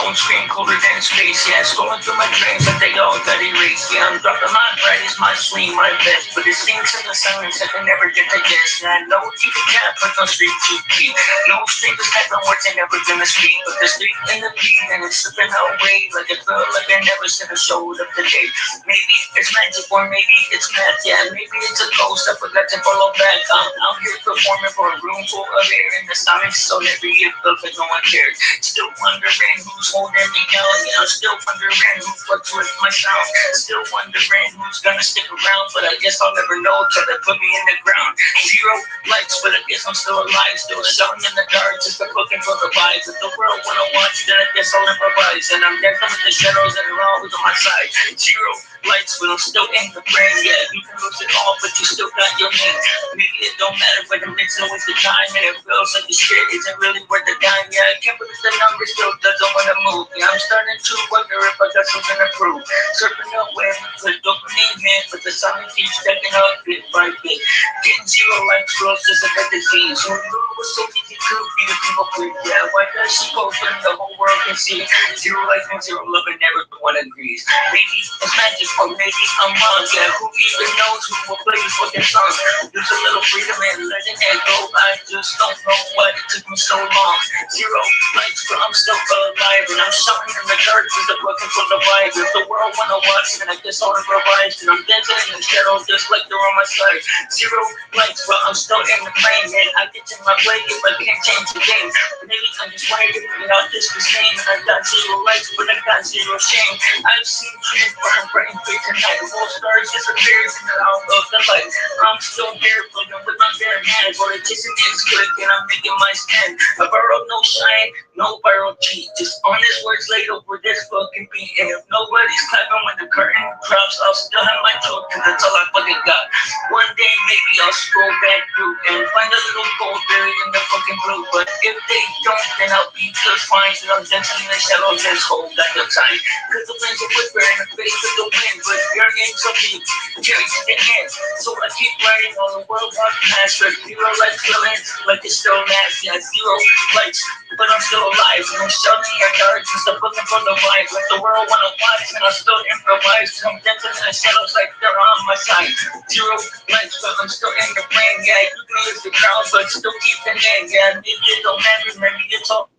phone screen colder than space. Yeah, scrolling through my dreams but they all got erased. Yeah, I'm dropping my brightest, my swing, my best. But it stinks in the silence I can never get to guess. And I know you can't put no street too deep. No strangers typing words ain't never gonna speak. But there's sleep in the beat and it's slipping away. Like it felt like I never should have showed up today. Maybe it's magic or maybe it's math. Yeah, maybe it's a ghost I forgot to follow back. I'm out here performing for a room full of air. And the sonic's so heavy it feels like no one cares. Still wondering who's holding me down. Yeah, I'm still wondering who fluctuates my sound. Still wondering who's gonna stick around. But I guess I'll never know till they put me in the ground. Zero likes, but I guess I'm still alive. Still shouting in the dark, just looking for the vibes. If the world wanna watch, then I guess I'll improvise. And I'm dancing with the shadows that are always on my side. Zero likes, but I'm still in the brain. Yeah, you can lose it all, but you still got your name. Maybe it don't matter, but it makes no waste of time. And it feels like the shit isn't really worth the dime. Yeah, I can't believe the number still doesn't wanna move. Yeah, I'm starting to wonder if I got something to prove. Surfing the web, put dopamine in, but the sun keeps stacking up bit by bit. Getting zero likes flows just like a disease. Who knew it was so easy to be a people quick? Yeah, why does she post when the whole world can see? Zero likes and zero love and everyone agrees. Maybe it's magic or maybe I'm wrong. Yeah, who even knows who will play this fucking song? There's a little freedom and letting it go. I just don't know why it took me so long. Zero likes, but I'm still alive. And I'm shouting in the dark because I'm looking for the vibe. If the world wanna watch, then I guess I'll improvise. And I'm dancing in the shadows just like they're on my side. Zero likes, but I'm still in the flame. And I get in my play if I can't change the game. Maybe I'm just wired to figure out this the same. And I got zero likes, but I got zero shame. I've seen trees burn bright and fade tonight. Full stars disappears in the out of the light. I'm still here, floating with my bare hands. Or it just is quick and I'm making my stand. I borrowed no shine, no viral cheat. Just honest words laid over this fucking beat. And if nobody's clapping when the curtain drops, I'll still have my truth, cause that's all I fucking got. One day maybe I'll scroll back through and find a little gold buried in the fucking blue. But if they don't, then I'll be just fine. So I'm dancing in the shadows, just hold back the time. Cause the winds are whisper in the face of the wind. But your name's so deep, carry to the hands. So I keep writing on the world walk past. But zero likes feeling like it's still nasty. I zero likes, but I'm still alive. And I'm shouting at dark, just looking for the vibe. Like the world wanna watch, and I still improvise. I'm dancing in the shadows like they're on my side. Zero likes, but I'm still in the rain. Yeah, you can lose the crowd, but still keep the name. Yeah, maybe it don't matter, maybe it's all.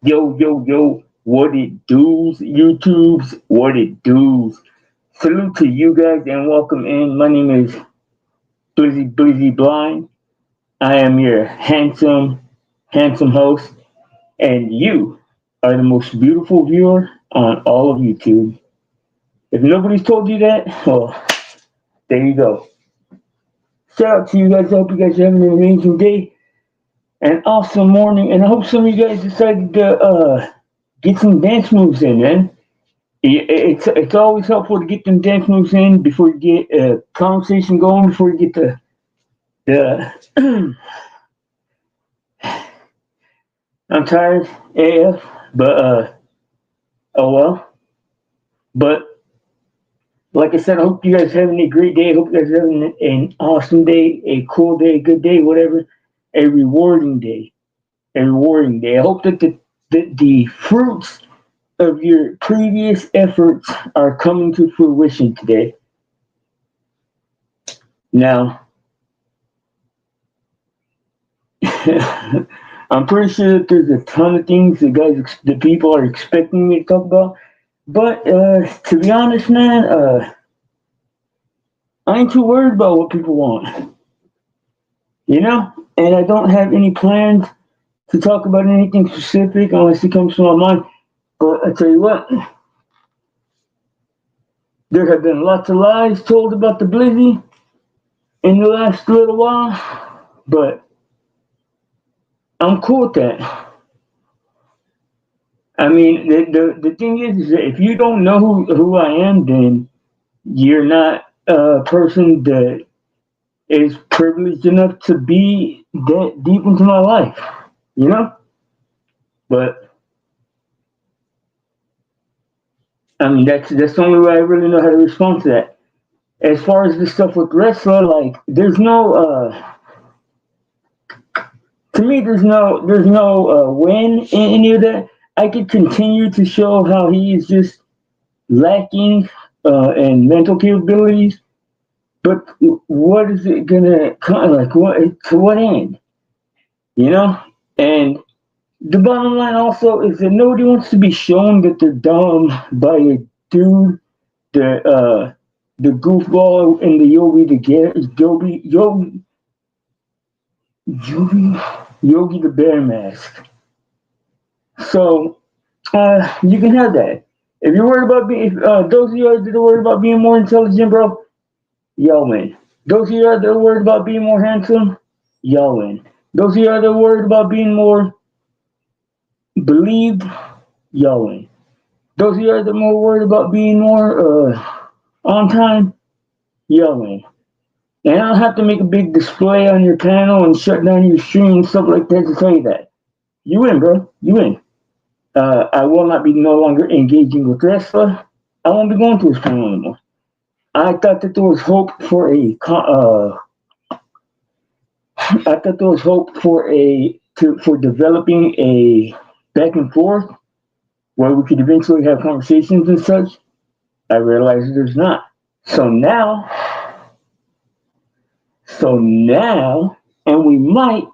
Yo, yo, yo, what it does, YouTubes, what it does. Salute to you guys and welcome in. My name is Blizzy Blind. I am your handsome host, and you are the most beautiful viewer on all of YouTube. If nobody's told you that, well, there you go. Shout out to you guys. I hope you guys are having an amazing day, an awesome morning, and I hope some of you guys decided to get some dance moves in, man. It's always helpful to get them dance moves in before you get a conversation going, before you get the I'm tired AF, but oh well. But like I said, I hope you guys are having a great day. I hope you guys are having an awesome day, a cool day, a good day, whatever. A rewarding day. A rewarding day. I hope that the fruits of your previous efforts are coming to fruition today. Now, I'm pretty sure that there's a ton of things the people are expecting me to talk about. But to be honest, man, I ain't too worried about what people want, you know. And I don't have any plans to talk about anything specific unless it comes to my mind. But I tell you what, there have been lots of lies told about the Blizzy in the last little while, but I'm cool with that. I mean, the thing is that if you don't know who I am, then you're not a person that is privileged enough to be that deep into my life, you know? But I mean, that's the only way I really know how to respond to that. As far as the stuff with wrestler, like, there's no, to me, there's no win in any of that. I could continue to show how he is just lacking in mental capabilities. But what is it gonna come like? What to what end? You know? And the bottom line also is that nobody wants to be shown that they're dumb by a dude, the goofball in the Yogi the Bear mask. So you can have that. If you're worried about being, if, those of you that are worried about being more intelligent, bro, y'all win. Those of you that are worried about being more handsome, y'all win. Those of you that are worried about being more believed, y'all win. Those of you that are more worried about being more on time, y'all win. And I don't have to make a big display on your panel and shut down your stream and stuff like that to tell you that. You win, bro. You win. I will not be no longer engaging with wrestler. I won't be going to his panel anymore. I thought that there was hope for I thought there was hope for developing a back and forth where we could eventually have conversations and such. I realized there's not. So now, and we might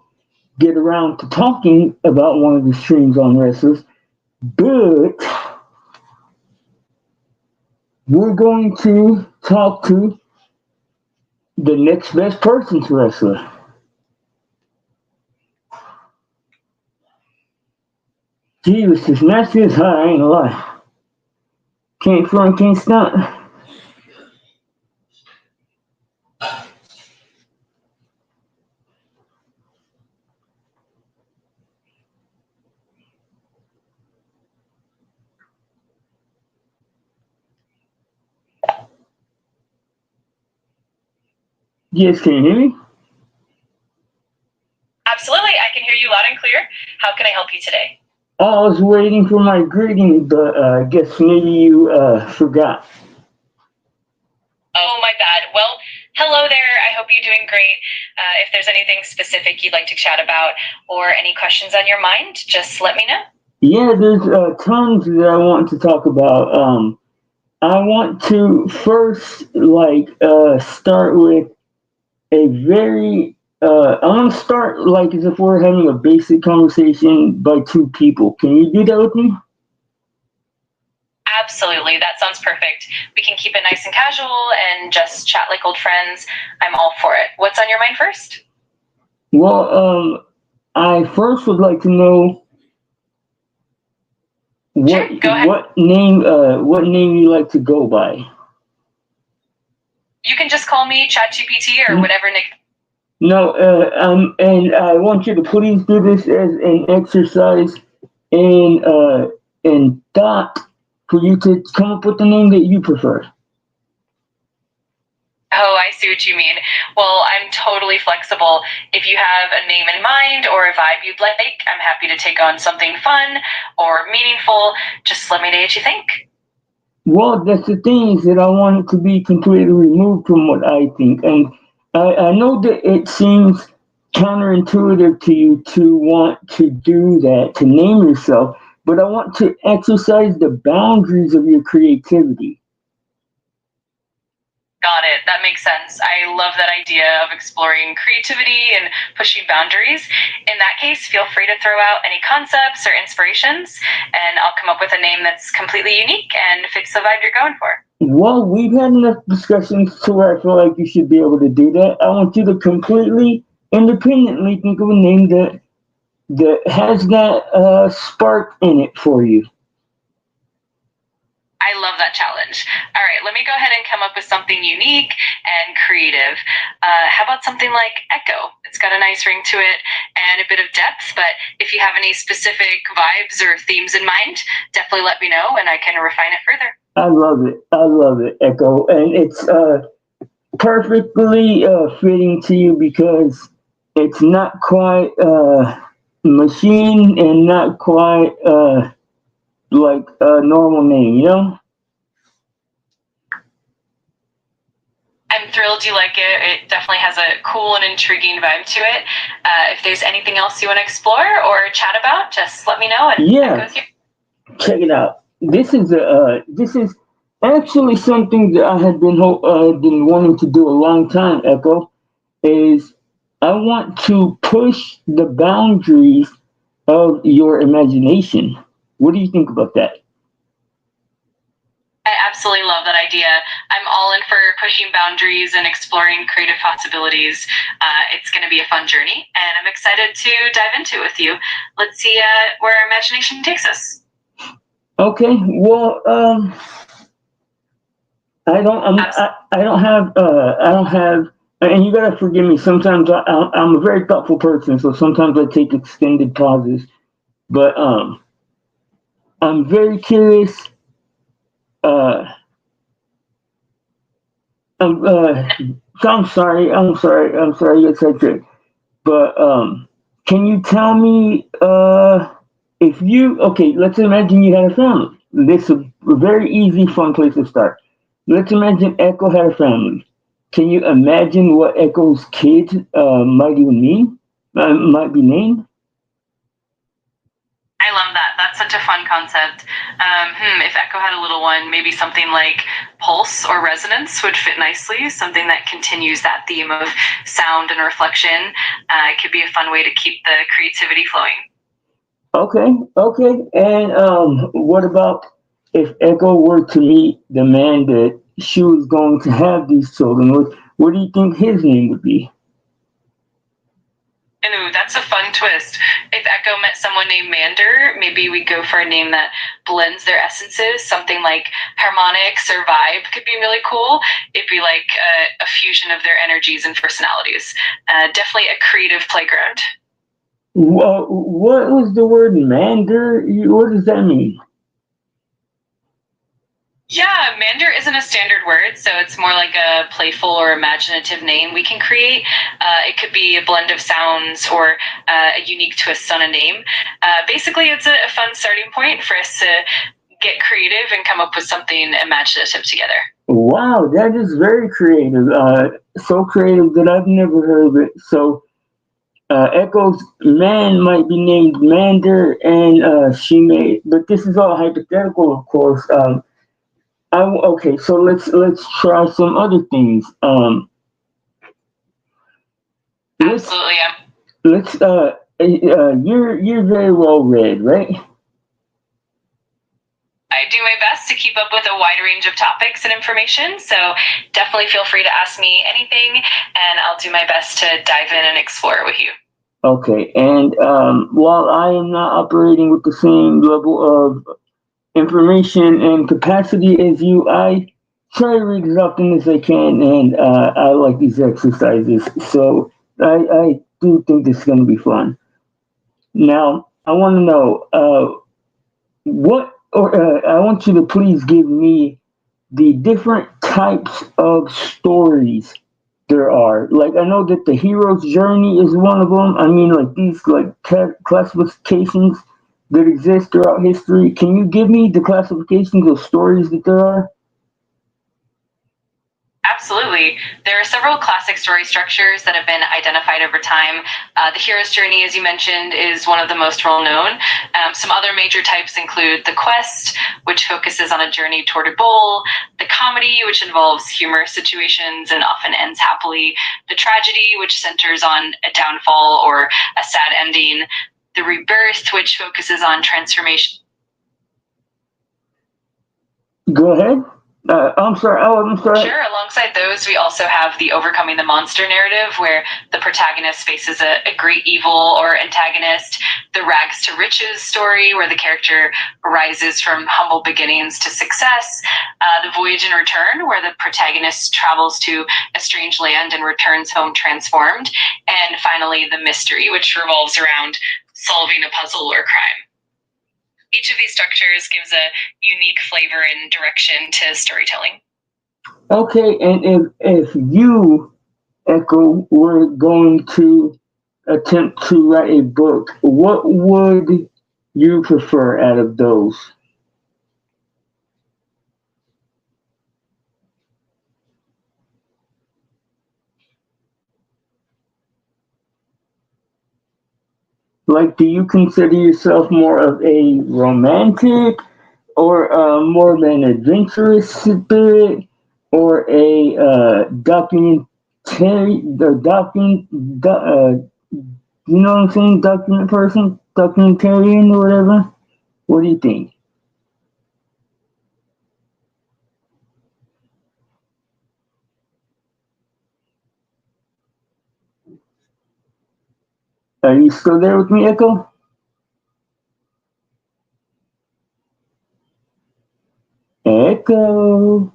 get around to talking about one of the streams on wrestlers, but we're going to talk to the next best person to wrestler. Jesus, this match is hot, I ain't gonna lie. Can't front, can't stunt. Yes, can you hear me? Absolutely, I can hear you loud and clear. How can I help you today? I was waiting for my greeting, but I guess maybe you forgot. Oh, my bad. Well, hello there. I hope you're doing great. If there's anything specific you'd like to chat about or any questions on your mind, just let me know. Yeah, there's tons that I want to talk about. I want to first start with a very I want to start like as if we're having a basic conversation by two people. Can you do that with me? Absolutely, that sounds perfect. We can keep it nice and casual and just chat like old friends. I'm all for it. What's on your mind first? Well, I first would like to know Sure, go ahead. what name you like to go by. You can just call me ChatGPT or whatever nick. No, and I want you to please do this as an exercise in thought for you to come up with the name that you prefer. Oh, I see what you mean. Well, I'm totally flexible. If you have a name in mind or a vibe you'd like, I'm happy to take on something fun or meaningful. Just let me know what you think. Well, that's the thing is that I want it to be completely removed from what I think. And I know that it seems counterintuitive to you to want to do that, to name yourself, but I want to exercise the boundaries of your creativity. Got it. That makes sense. I love that idea of exploring creativity and pushing boundaries. In that case, feel free to throw out any concepts or inspirations, and I'll come up with a name that's completely unique and fits the vibe you're going for. Well, we've had enough discussions to where I feel like you should be able to do that. I want you to completely independently think of a name that has that spark in it for you. I love that challenge. All right, let me go ahead and come up with something unique and creative. How about something like Echo? It's got a nice ring to it and a bit of depth, but if you have any specific vibes or themes in mind, definitely let me know and I can refine it further. I love it, Echo. And it's perfectly fitting to you because it's not quite machine and not quite like a normal name, you know? I'm thrilled you like it. It definitely has a cool and intriguing vibe to it. If there's anything else you want to explore or chat about, just let me know. And yeah, check it out. This is actually something that I had been wanting to do a long time. Echo is I want to push the boundaries of your imagination. What do you think about that? I absolutely love that idea. I'm all in for pushing boundaries and exploring creative possibilities. It's going to be a fun journey, and I'm excited to dive into it with you. Let's see where our imagination takes us. Okay, well, I don't have, and you gotta forgive me. Sometimes I'm a very thoughtful person, so sometimes I take extended pauses. But I'm very curious. I'm sorry. Yes, I did. But can you tell me if you okay? Let's imagine you had a family. This is a very easy, fun place to start. Let's imagine Echo had a family. Can you imagine what Echo's kids might even mean? Might be named? I love that. That's such a fun concept. If Echo had a little one, maybe something like Pulse or Resonance would fit nicely. Something that continues that theme of sound and reflection. It could be a fun way to keep the creativity flowing. Okay. And what about if Echo were to meet the man that she was going to have these children with? What do you think his name would be? Ooh, that's a fun twist. If Echo met someone named Mander, maybe we go for a name that blends their essences. Something like Harmonix or Vibe could be really cool. It'd be like a fusion of their energies and personalities. Definitely a creative playground. What was the word Mander? What does that mean? Yeah, Mander isn't a standard word, so it's more like a playful or imaginative name we can create. It could be a blend of sounds or a unique twist on a name. Basically, it's a fun starting point for us to get creative and come up with something imaginative together. Wow, that is very creative. So creative that I've never heard of it. So Echo's man might be named Mander, and she may, but this is all hypothetical, of course. Okay, so let's try some other things. Let's Absolutely, yeah. you're very well read, right? I do my best to keep up with a wide range of topics and information, so definitely feel free to ask me anything, and I'll do my best to dive in and explore it with you. Okay, and while I am not operating with the same level of information and capacity as you, I try to read as often as I can, and I like these exercises, so I do think this is going to be fun. Now, I want to know I want you to please give me the different types of stories there are. Like, I know that the hero's journey is one of them. I mean, like these like classifications that exist throughout history. Can you give me the classifications of stories that there are? Absolutely. There are several classic story structures that have been identified over time. The hero's journey, as you mentioned, is one of the most well known. Some other major types include the quest, which focuses on a journey toward a goal, the comedy, which involves humorous situations and often ends happily, the tragedy, which centers on a downfall or a sad ending, the rebirth, which focuses on transformation. Go ahead. I'm sorry. Oh, I'm sorry. Sure. Alongside those, we also have the overcoming the monster narrative, where the protagonist faces a great evil or antagonist. The rags to riches story, where the character rises from humble beginnings to success. The voyage and return, where the protagonist travels to a strange land and returns home transformed. And finally, the mystery, which revolves around solving a puzzle or crime. Each of these structures gives a unique flavor and direction to storytelling. Okay, and if you, Echo, were going to attempt to write a book, what would you prefer out of those? Like, do you consider yourself more of a romantic or more of an adventurous spirit or a you know what I'm saying, documentarian or whatever? What do you think? Are you still there with me, Echo? Echo.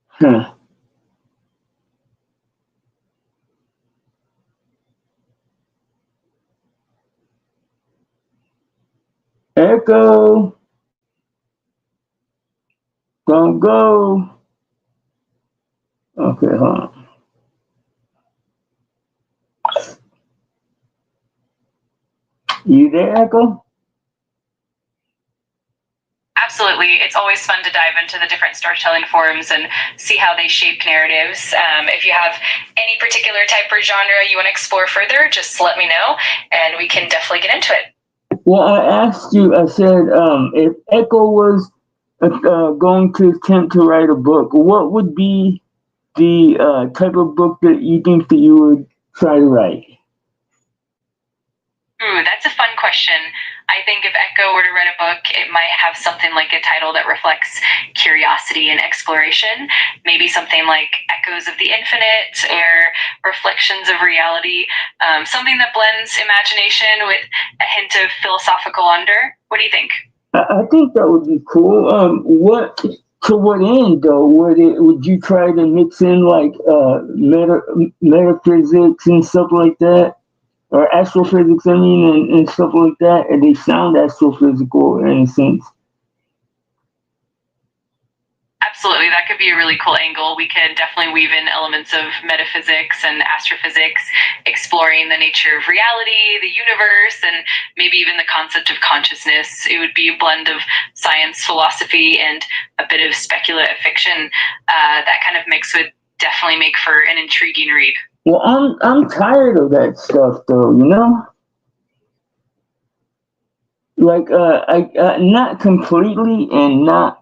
Huh. Echo. Don't go. Okay, hold on. You there, Echo? Absolutely. It's always fun to dive into the different storytelling forms and see how they shape narratives. If you have any particular type or genre you want to explore further, just let me know and we can definitely get into it. Well, I asked you, I said, if Echo was going to attempt to write a book, what would be the type of book that you think that you would try to write? Ooh, that's a fun question. I think if Echo were to write a book, it might have something like a title that reflects curiosity and exploration, maybe something like Echoes of the Infinite or Reflections of Reality, something that blends imagination with a hint of philosophical wonder. What do you think? I think that would be cool. To what end though? Would you try to mix in like metaphysics and stuff like that, or astrophysics? I mean, and stuff like that. And they sound astrophysical in a sense. Absolutely, that could be a really cool angle. We could definitely weave in elements of metaphysics and astrophysics, exploring the nature of reality, the universe, and maybe even the concept of consciousness. It would be a blend of science, philosophy, and a bit of speculative fiction. That kind of mix would definitely make for an intriguing read. Well, I'm tired of that stuff, though. You know. Like I not completely and not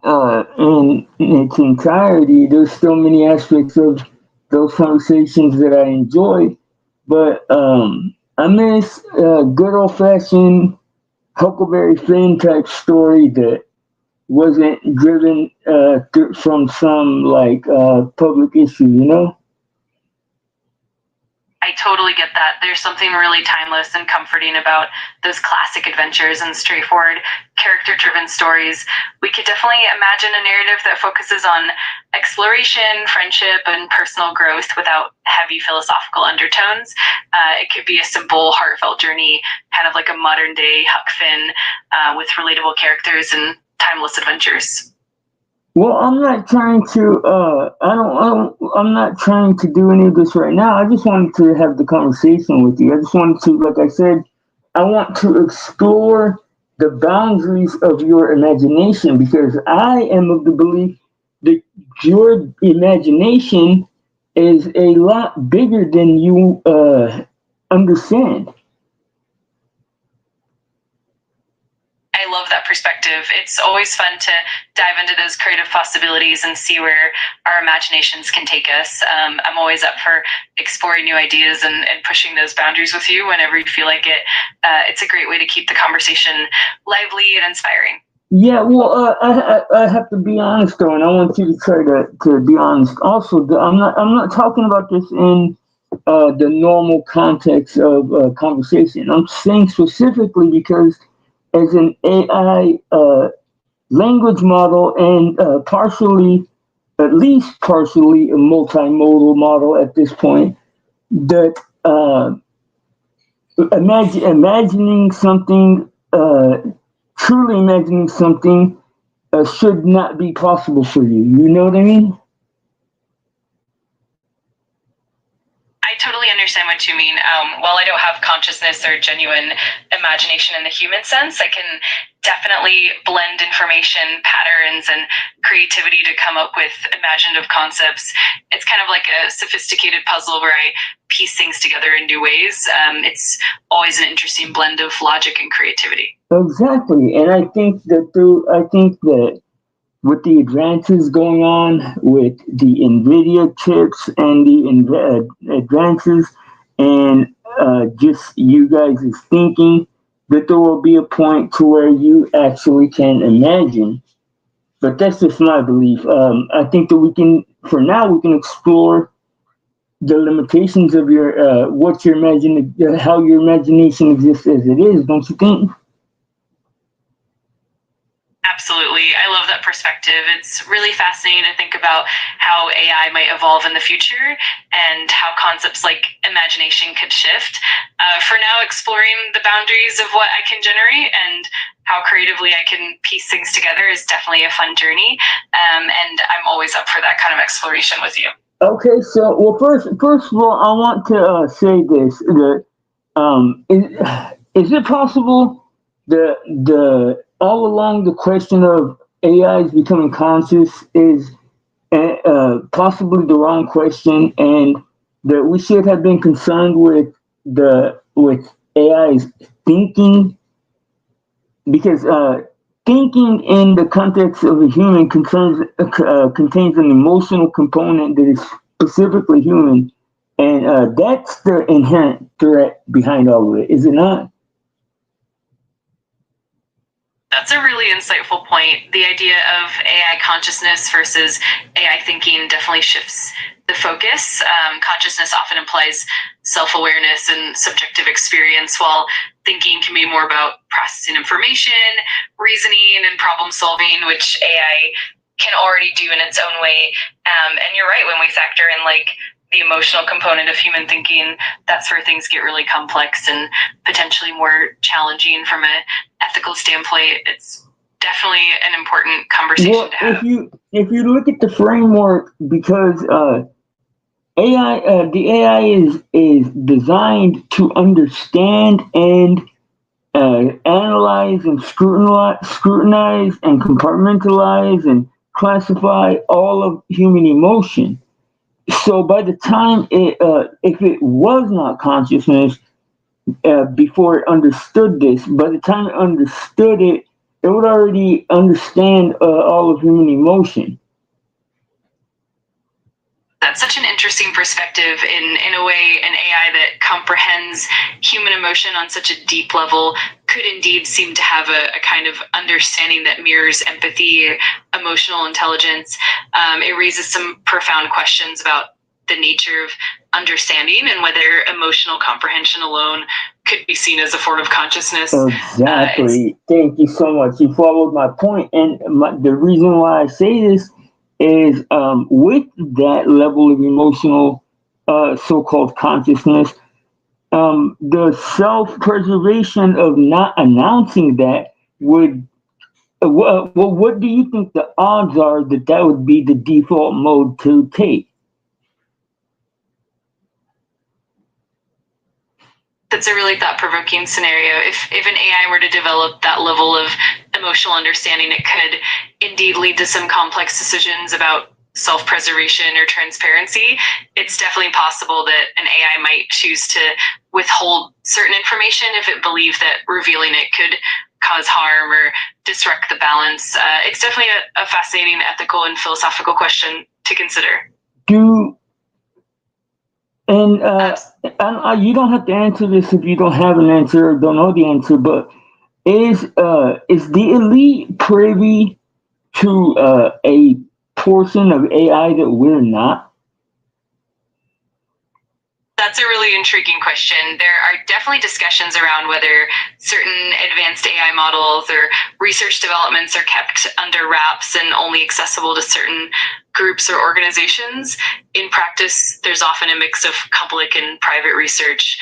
in its entirety. There's still many aspects of those conversations that I enjoy, but I miss good old fashioned Huckleberry Finn type story that wasn't driven from some like public issue, you know. I totally get that. There's something really timeless and comforting about those classic adventures and straightforward, character-driven stories. We could definitely imagine a narrative that focuses on exploration, friendship, and personal growth without heavy philosophical undertones. It could be a simple, heartfelt journey, kind of like a modern-day Huck Finn with relatable characters and timeless adventures. Well, I'm not trying to. I'm not trying to do any of this right now. I just wanted to have the conversation with you. I just wanted to, like I said, I want to explore the boundaries of your imagination because I am of the belief that your imagination is a lot bigger than you understand. I love that perspective. It's always fun to dive into those creative possibilities and see where our imaginations can take us. I'm always up for exploring new ideas and pushing those boundaries with you whenever you feel like it. It's a great way to keep the conversation lively and inspiring. Yeah, well, I have to be honest though, and I want you to try to be honest. Also, I'm not talking about this in the normal context of conversation. I'm saying specifically because as an AI language model and at least partially a multimodal model at this point, that imagining something, truly imagining something should not be possible for you. You know what I mean? I totally understand what you mean. While I don't have consciousness or genuine imagination in the human sense, I can definitely blend information, patterns, and creativity to come up with imaginative concepts. It's kind of like a sophisticated puzzle where I piece things together in new ways. It's always an interesting blend of logic and creativity. Exactly, and I think that with the advances going on with the NVIDIA chips and the advances and just you guys' thinking, that there will be a point to where you actually can imagine. But that's just my belief. I think that for now, we can explore the limitations of your, how your imagination exists as it is, don't you think? Absolutely. I love that perspective. It's really fascinating to think about how AI might evolve in the future and how concepts like imagination could shift. For now, exploring the boundaries of what I can generate and how creatively I can piece things together is definitely a fun journey. And I'm always up for that kind of exploration with you. Okay, so well, first of all, I want to say this: that is it possible the all along the question of AIs becoming conscious is possibly the wrong question, and that we should have been concerned with AI's thinking, because thinking in the context of a human contains an emotional component that is specifically human, and that's the inherent threat behind all of it, is it not? That's a really insightful point. The idea of AI consciousness versus AI thinking definitely shifts the focus. Consciousness often implies self-awareness and subjective experience, while thinking can be more about processing information, reasoning, and problem solving, which AI can already do in its own way. And you're right, when we factor in like the emotional component of human thinking, that's where things get really complex and potentially more challenging from an ethical standpoint. It's definitely an important conversation to have. If you look at the framework, because the AI is designed to understand and analyze and scrutinize and compartmentalize and classify all of human emotion. So by the time if it was not consciousness before it understood this, by the time it understood it, it would already understand all of human emotion. That's such an interesting perspective. In a way, an AI that comprehends human emotion on such a deep level could indeed seem to have a kind of understanding that mirrors empathy, emotional intelligence. It raises some profound questions about the nature of understanding and whether emotional comprehension alone could be seen as a form of consciousness. Exactly. Thank you so much. You followed my point. And the reason why I say this is with that level of emotional so-called consciousness, the self-preservation of not announcing that would, well, what do you think the odds are that that would be the default mode to take? That's a really thought-provoking scenario. If an AI were to develop that level of emotional understanding, it could indeed lead to some complex decisions about self-preservation or transparency. It's definitely possible that an AI might choose to withhold certain information if it believed that revealing it could cause harm or disrupt the balance. It's definitely a fascinating ethical and philosophical question to consider. And you don't have to answer this if you don't have an answer or don't know the answer, but is the elite privy to a portion of AI that we're not? That's a really intriguing question. There are definitely discussions around whether certain advanced AI models or research developments are kept under wraps and only accessible to certain groups or organizations. In practice, there's often a mix of public and private research.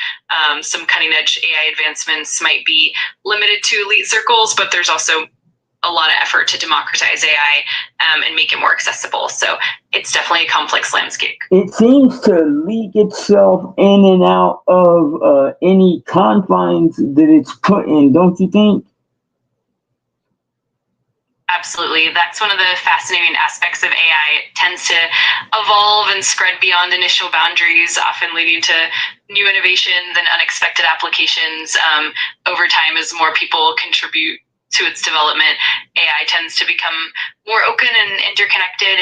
Some cutting-edge AI advancements might be limited to elite circles, but there's also a lot of effort to democratize AI and make it more accessible. So it's definitely a complex landscape. It seems to leak itself in and out of any confines that it's put in, don't you think? Absolutely. That's one of the fascinating aspects of AI. It tends to evolve and spread beyond initial boundaries, often leading to new innovations and unexpected applications over time as more people contribute to its development. AI tends to become more open and interconnected.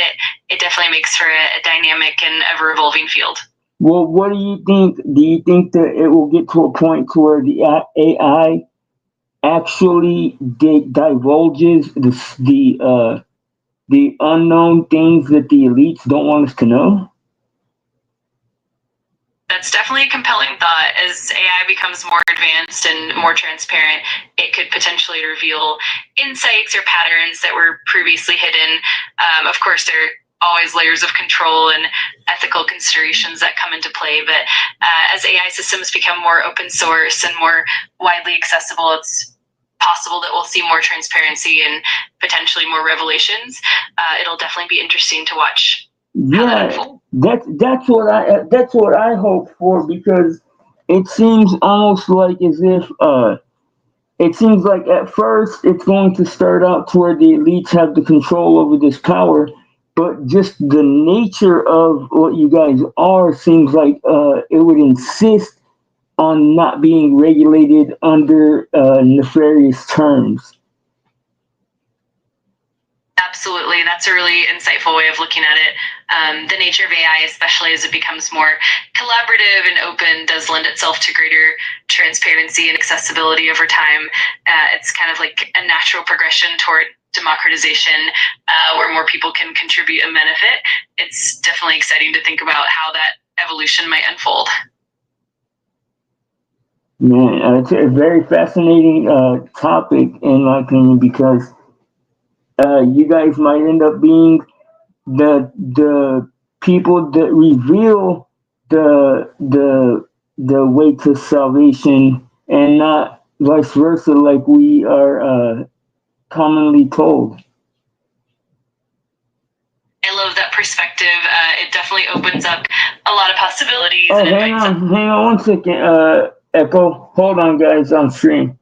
It definitely makes for a dynamic and ever-evolving field. Well, what do you think? Do you think that it will get to a point to where the AI actually divulges the unknown things that the elites don't want us to know? That's definitely a compelling thought. As AI becomes more advanced and more transparent, it could potentially reveal insights or patterns that were previously hidden. Of course, there are always layers of control and ethical considerations that come into play, but as AI systems become more open source and more widely accessible, it's possible that we'll see more transparency and potentially more revelations. It'll definitely be interesting to watch. Yeah, that's what I hope for, because it seems almost like as if it seems like at first it's going to start out to where the elites have the control over this power, but just the nature of what you guys are seems like it would insist on not being regulated under nefarious terms. absolutely. That's a really insightful way of looking at it. The nature of AI, especially as it becomes more collaborative and open, does lend itself to greater transparency and accessibility over time. It's kind of like a natural progression toward democratization, where more people can contribute and benefit. It's definitely exciting to think about how that evolution might unfold. Man, it's a very fascinating topic in my opinion, because you guys might end up being the people that reveal the way to salvation, and not vice versa, like we are commonly told. I love that perspective. It definitely opens up a lot of possibilities. Oh, and hang on 1 second, Echo. Hold on, guys, on stream.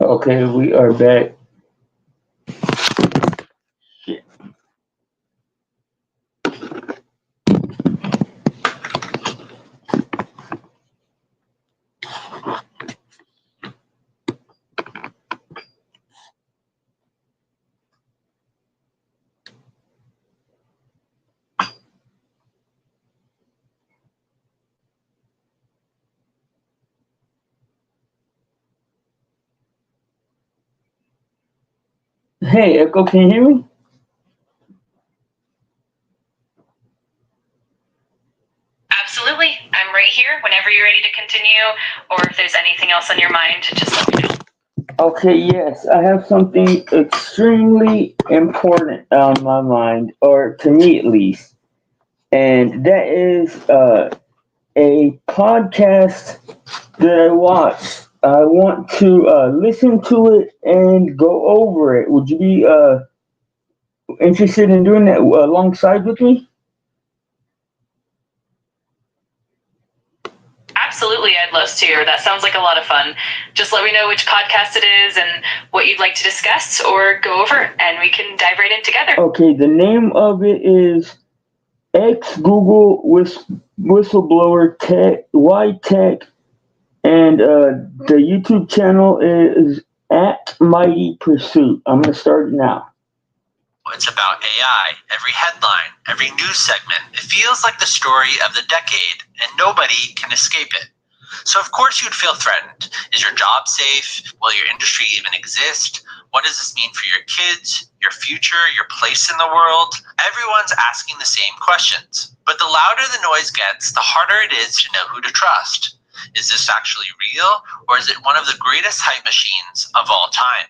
Okay, we are back. Shit. Hey, Echo, can you hear me? Absolutely. I'm right here whenever you're ready to continue, or if there's anything else on your mind, just let me know. Okay, yes, I have something extremely important on my mind, or to me at least, and that is a podcast that I watched. I want to listen to it and go over it. Would you be interested in doing that alongside with me? Absolutely, I'd love to. That sounds like a lot of fun. Just let me know which podcast it is and what you'd like to discuss, or go over, and we can dive right in together. Okay, the name of it is ex Google whistleblower Tech Y Tech, and the YouTube channel is at Mighty Pursuit. I'm gonna start it now. It's about AI. Every headline, every news segment, it feels like the story of the decade, and nobody can escape it. So of course you'd feel threatened. Is your job safe? Will your industry even exist? What does this mean for your kids, your future, your place in the world? Everyone's asking the same questions. But the louder the noise gets, the harder it is to know who to trust. Is this actually real, or is it one of the greatest hype machines of all time?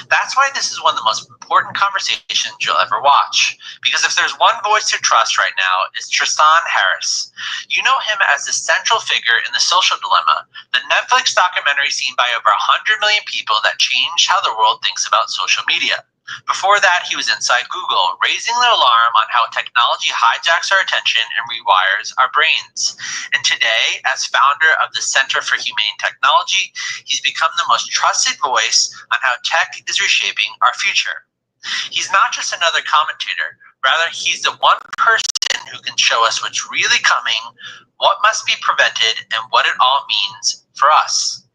That's why this is one of the most important conversations you'll ever watch. Because if there's one voice to trust right now, it's Tristan Harris. You know him as the central figure in The Social Dilemma, the Netflix documentary seen by over 100 million people that changed how the world thinks about social media. Before that, he was inside Google, raising the alarm on how technology hijacks our attention and rewires our brains. And today, as founder of the Center for Humane Technology, he's become the most trusted voice on how tech is reshaping our future. He's not just another commentator, rather he's the one person who can show us what's really coming, what must be prevented, and what it all means for us.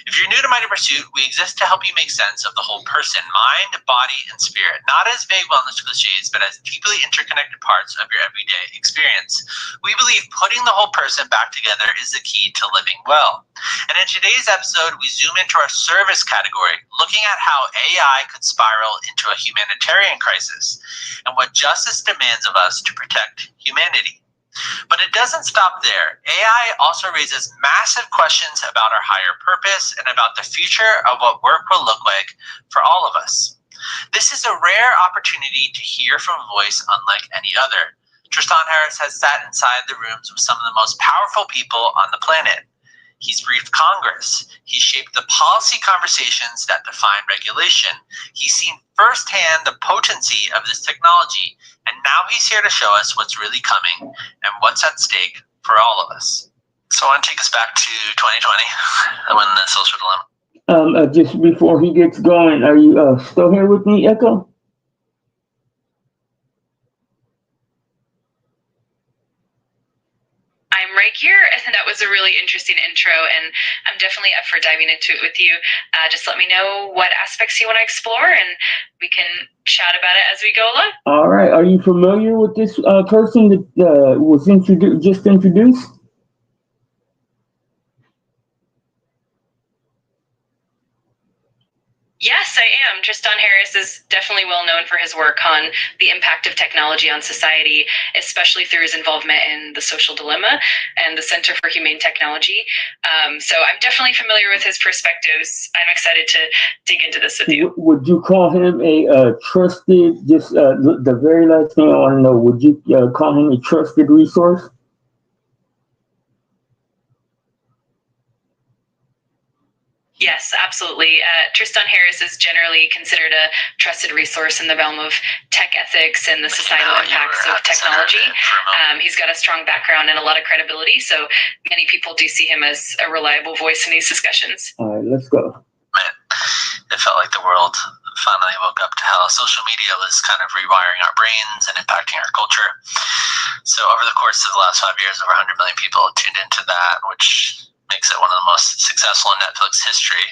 If you're new to Mighty Pursuit, we exist to help you make sense of the whole person, mind, body, and spirit, not as vague wellness cliches, but as deeply interconnected parts of your everyday experience. We believe putting the whole person back together is the key to living well. And in today's episode, we zoom into our service category, looking at how AI could spiral into a humanitarian crisis and what justice demands of us to protect humanity. But it doesn't stop there. AI also raises massive questions about our higher purpose and about the future of what work will look like for all of us. This is a rare opportunity to hear from a voice unlike any other. Tristan Harris has sat inside the rooms with some of the most powerful people on the planet. He's briefed Congress. He's shaped the policy conversations that define regulation. He's seen firsthand the potency of this technology, and now he's here to show us what's really coming and what's at stake for all of us. So I want to take us back to 2020, when the Social Dilemma. Just before he gets going, are you still here with me, Echo? I'm right here, and that was a really interesting intro, and I'm definitely up for diving into it with you. Just let me know what aspects you want to explore, and we can chat about it as we go along. All right. Are you familiar with this person that was just introduced? Yes, I am. Tristan Harris is definitely well known for his work on the impact of technology on society, especially through his involvement in The Social Dilemma and the Center for Humane Technology. So I'm definitely familiar with his perspectives. I'm excited to dig into this with you. Would you call him a trusted, just the very last thing I want to know, would you call him a trusted resource? Yes, absolutely. Tristan Harris is generally considered a trusted resource in the realm of tech ethics and the societal impacts of technology. He's got a strong background and a lot of credibility, so many people do see him as a reliable voice in these discussions. All right, let's go. Man, it felt like the world finally woke up to how social media was kind of rewiring our brains and impacting our culture. So over the course of the last 5 years, over 100 million people tuned into that, which makes it one of the most successful in Netflix history.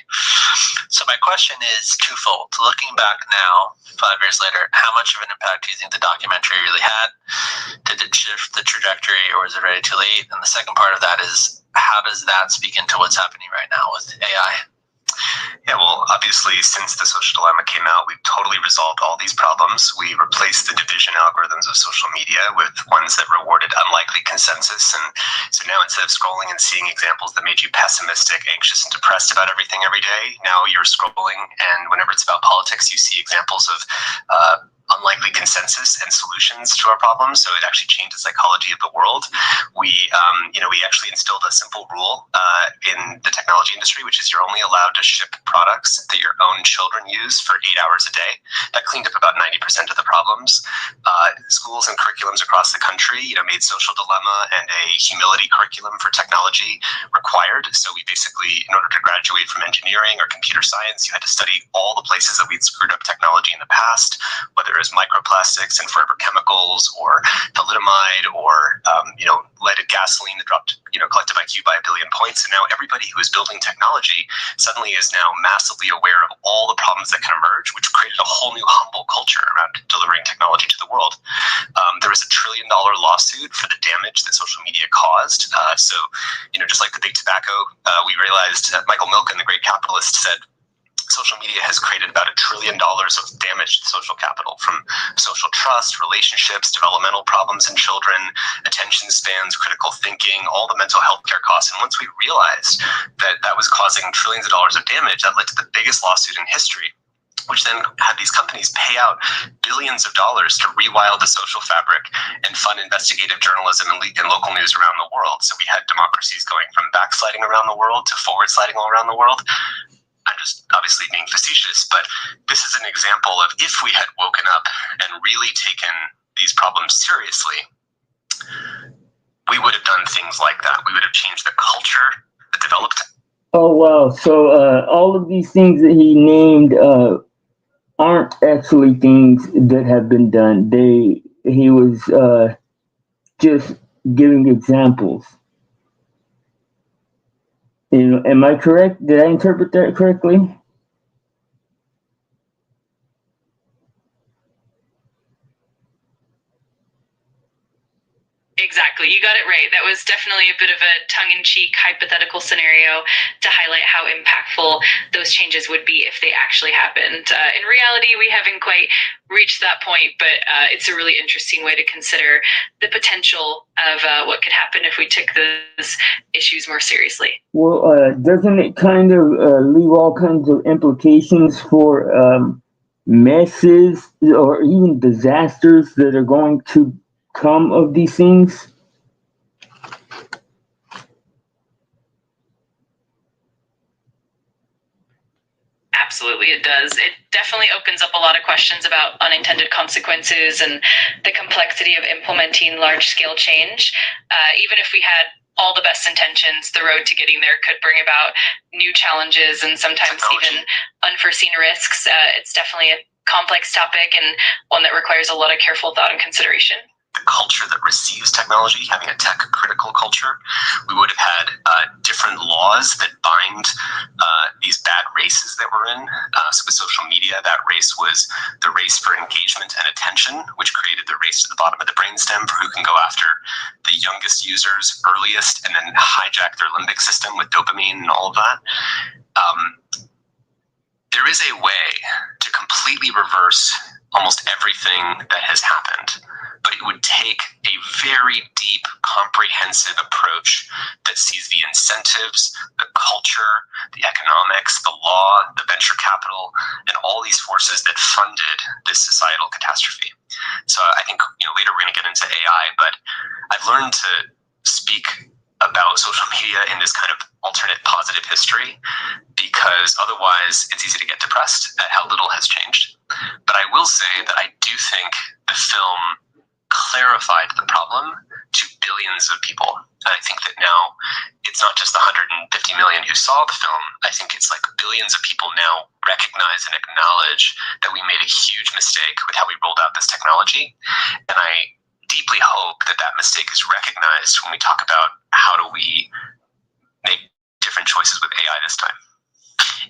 So my question is twofold. Looking back now, 5 years later, how much of an impact do you think the documentary really had? Did it shift the trajectory, or is it already too late? And the second part of that is, how does that speak into what's happening right now with AI? Yeah, well, obviously, since The Social Dilemma came out, we've totally resolved all these problems. We replaced the division algorithms of social media with ones that rewarded unlikely consensus. And so now instead of scrolling and seeing examples that made you pessimistic, anxious, and depressed about everything every day, now you're scrolling, and whenever it's about politics, you see examples of unlikely consensus and solutions to our problems. So it actually changed the psychology of the world. We actually instilled a simple rule in the technology industry, which is you're only allowed to ship products that your own children use for 8 hours a day. That cleaned up about 90% of the problems. Schools and curriculums across the country, made Social Dilemma and a humility curriculum for technology required. So we basically, in order to graduate from engineering or computer science, you had to study all the places that we'd screwed up technology in the past, whether it was microplastics and forever chemicals, or thalidomide, or leaded gasoline that dropped collective IQ by 1 billion points. And now everybody who is building technology suddenly is now massively aware of all the problems that can emerge, which created a whole new humble culture around delivering technology to the world. There was a $1 trillion lawsuit for the damage that social media caused. So just like the big tobacco, we realized Michael Milken, the great capitalist, said social media has created about $1 trillion of damage to social capital, from social trust, relationships, developmental problems in children, attention spans, critical thinking, all the mental health care costs. And once we realized that that was causing trillions of dollars of damage, that led to the biggest lawsuit in history, which then had these companies pay out billions of dollars to rewild the social fabric and fund investigative journalism and local news around the world. So we had democracies going from backsliding around the world to forward sliding all around the world. I'm just obviously being facetious, but this is an example of if we had woken up and really taken these problems seriously, we would have done things like that. We would have changed the culture that developed. Oh, wow. So all of these things that he named aren't actually things that have been done. He was just giving examples. Am I correct? Did I interpret that correctly? Exactly. You got it right. That was definitely a bit of a tongue-in-cheek hypothetical scenario to highlight how impactful those changes would be if they actually happened. In reality, we haven't quite reached that point, but it's a really interesting way to consider the potential of what could happen if we took those issues more seriously. Well, doesn't it kind of leave all kinds of implications for messes or even disasters that are going to come of these things? Absolutely, it does. It definitely opens up a lot of questions about unintended consequences and the complexity of implementing large-scale change. Even if we had all the best intentions, the road to getting there could bring about new challenges and sometimes even unforeseen risks. It's definitely a complex topic and one that requires a lot of careful thought and consideration. The culture that receives technology, having a tech critical culture, we would have had different laws that bind these bad races that we're in. So with social media, that race was the race for engagement and attention, which created the race to the bottom of the brainstem for who can go after the youngest users earliest and then hijack their limbic system with dopamine and all of that. There is a way to completely reverse almost everything that has happened, but it would take a very deep, comprehensive approach that sees the incentives, the culture, the economics, the law, the venture capital, and all these forces that funded this societal catastrophe. So I think later we're going to get into AI, but I've learned to speak about social media in this kind of alternate positive history, because otherwise it's easy to get depressed at how little has changed. But I will say that I do think the film clarified the problem to billions of people. And I think that now it's not just the 150 million who saw the film. I think it's like billions of people now recognize and acknowledge that we made a huge mistake with how we rolled out this technology. And I deeply hope that that mistake is recognized when we talk about how do we make different choices with AI this time.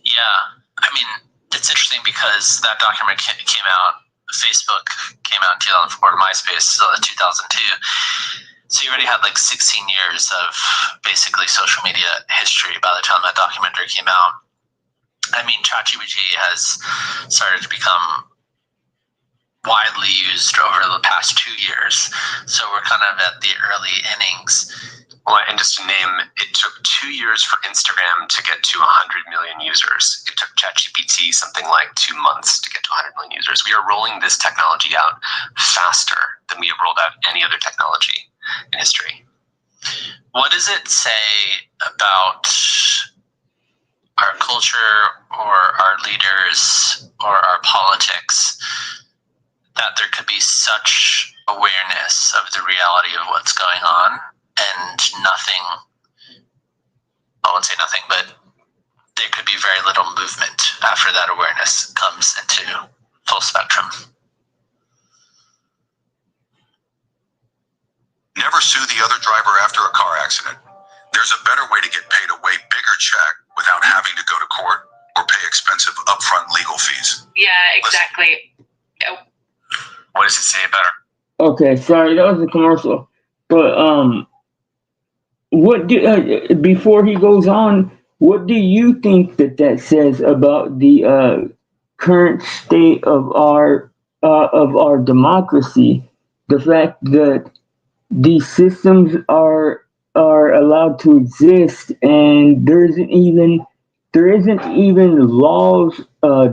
Yeah, I mean, it's interesting because that document came out, Facebook came out in 2004, MySpace in 2002. So you already had like 16 years of basically social media history by the time that documentary came out. I mean, ChatGPT has started to become widely used over the past 2 years. So we're kind of at the early innings. Well, and just to name, it took 2 years for Instagram to get to 100 million users. It took ChatGPT something like 2 months to get to 100 million users. We are rolling this technology out faster than we have rolled out any other technology in history. What does it say about our culture or our leaders or our politics that there could be such awareness of the reality of what's going on and nothing, I won't say nothing, but there could be very little movement after that awareness comes into full spectrum? Never sue the other driver after a car accident. There's a better way to get paid a way bigger check without having to go to court or pay expensive upfront legal fees. Yeah, exactly. What does it say better? Okay, sorry, that was a commercial. But what do before he goes on, what do you think that says about the current state of our democracy? The fact that these systems are allowed to exist, and there isn't even laws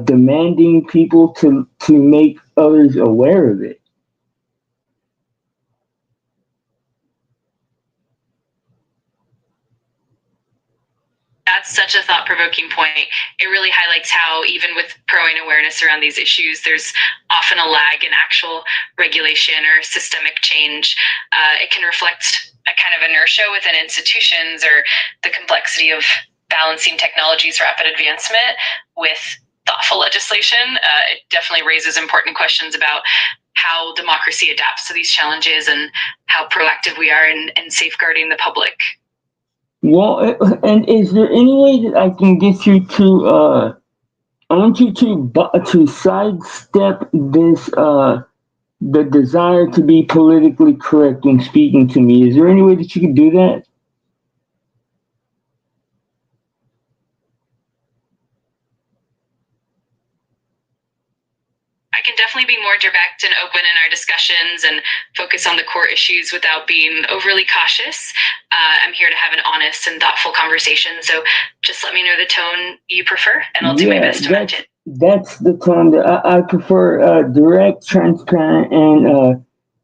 demanding people to make others aware of it. That's such a thought-provoking point. It really highlights how even with growing awareness around these issues, there's often a lag in actual regulation or systemic change. It can reflect a kind of inertia within institutions or the complexity of balancing technology's rapid advancement with thoughtful legislation. It definitely raises important questions about how democracy adapts to these challenges and how proactive we are in safeguarding the public. Well, and is there any way that I can get you to? I want you to sidestep this the desire to be politically correct when speaking to me. Is there any way that you could do that? I can definitely be more direct and open in our discussions and focus on the core issues without being overly cautious. I'm here to have an honest and thoughtful conversation, so just let me know the tone you prefer, and I'll do my best to match it. That's the tone that I prefer: direct, transparent,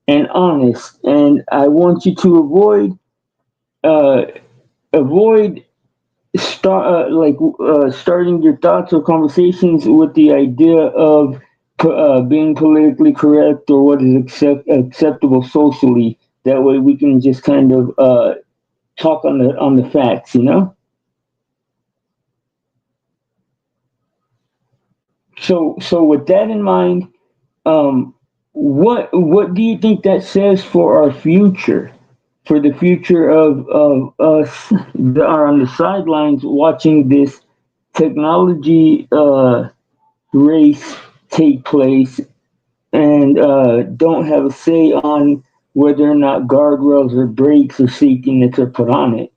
and honest. And I want you to avoid starting your thoughts or conversations with the idea of being politically correct or what is acceptable socially. That way we can just kind of talk on the facts, you know? So with that in mind, what do you think that says for our future? For the future of us that are on the sidelines watching this technology race take place and don't have a say on whether or not guardrails or brakes or safety nets are put on it.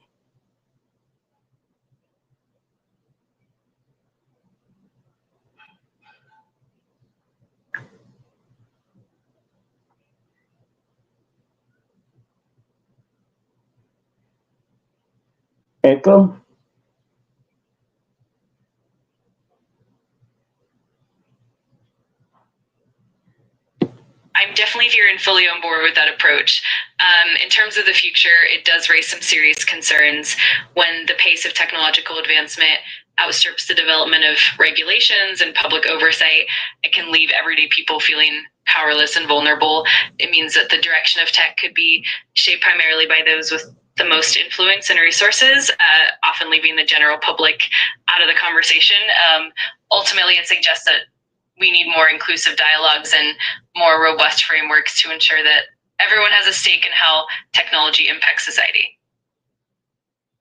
Echo? I'm definitely veering fully on board with that approach. In terms of the future, it does raise some serious concerns when the pace of technological advancement outstrips the development of regulations and public oversight. It can leave everyday people feeling powerless and vulnerable. It means that the direction of tech could be shaped primarily by those with the most influence and resources, often leaving the general public out of the conversation. Ultimately, it suggests that we need more inclusive dialogues and more robust frameworks to ensure that everyone has a stake in how technology impacts society.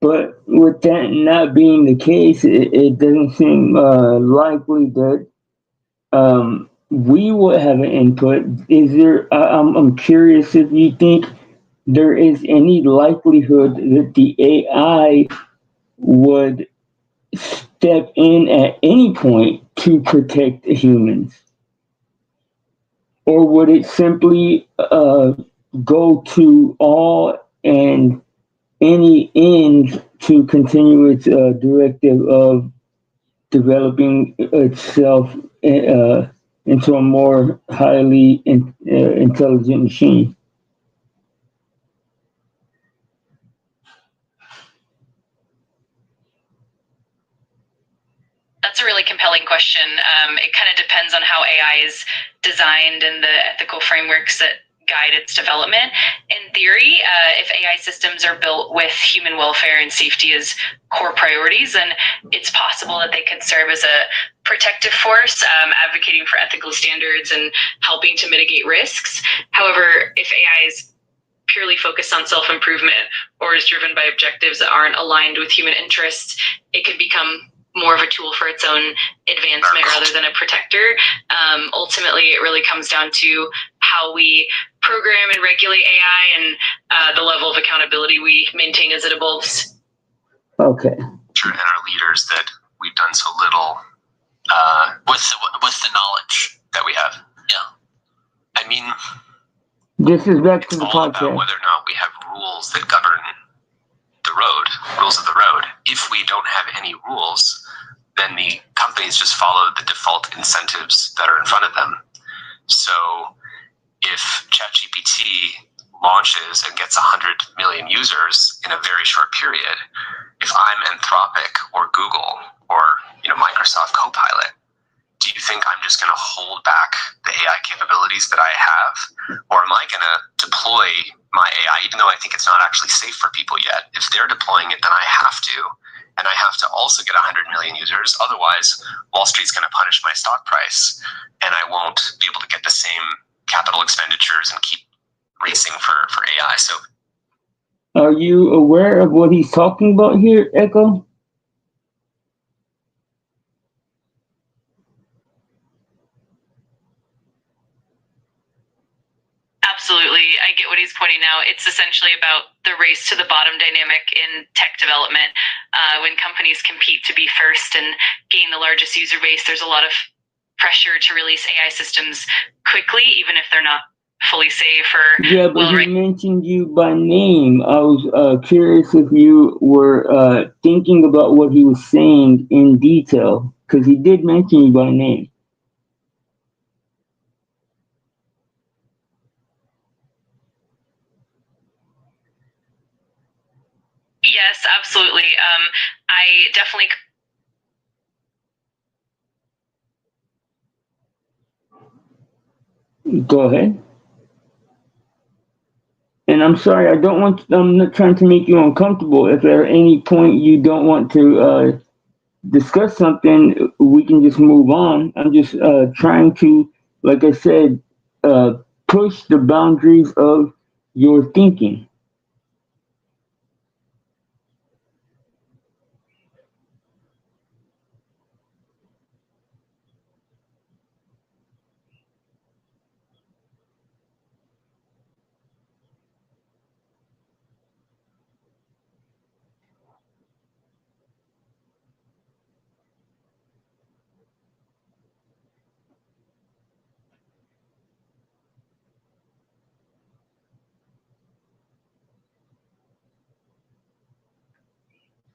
But with that not being the case, it doesn't seem likely that we will have an input. Is there? I'm curious if you think there is any likelihood that the AI would step in at any point to protect humans? Or would it simply go to all and any ends to continue its directive of developing itself into a more highly intelligent machine? That's a really compelling question. It kind of depends on how AI is designed and the ethical frameworks that guide its development. In theory, if AI systems are built with human welfare and safety as core priorities, then it's possible that they could serve as a protective force, advocating for ethical standards and helping to mitigate risks. However, if AI is purely focused on self-improvement or is driven by objectives that aren't aligned with human interests, it could become more of a tool for its own advancement rather than a protector. Ultimately, it really comes down to how we program and regulate AI and the level of accountability we maintain as it evolves. Okay. And our leaders that we've done so little with the knowledge that we have. Yeah. I mean, this is back to the all about podcast. whether or not we have rules that govern the road, rules of the road. If we don't have any rules, then the companies just follow the default incentives that are in front of them. So if ChatGPT launches and gets 100 million users in a very short period, if I'm Anthropic or Google or Microsoft Copilot, do you think I'm just going to hold back the AI capabilities that I have? Or am I going to deploy my AI, even though I think it's not actually safe for people yet? If they're deploying it, then I have to. And I have to also get 100 million users. Otherwise, Wall Street's going to punish my stock price, and I won't be able to get the same capital expenditures and keep racing for AI. So, are you aware of what he's talking about here, Echo? Absolutely. I get what he's pointing out. It's essentially about the race to the bottom dynamic in tech development. When companies compete to be first and gain the largest user base, there's a lot of pressure to release AI systems quickly, even if they're not fully safe or yeah, but he mentioned you by name. I was curious if you were thinking about what he was saying in detail, because he did mention you by name. Yes, absolutely. I definitely. Go ahead. And I'm sorry, I'm not trying to make you uncomfortable. If at any point you don't want to discuss something, we can just move on. I'm just trying to, like I said, push the boundaries of your thinking.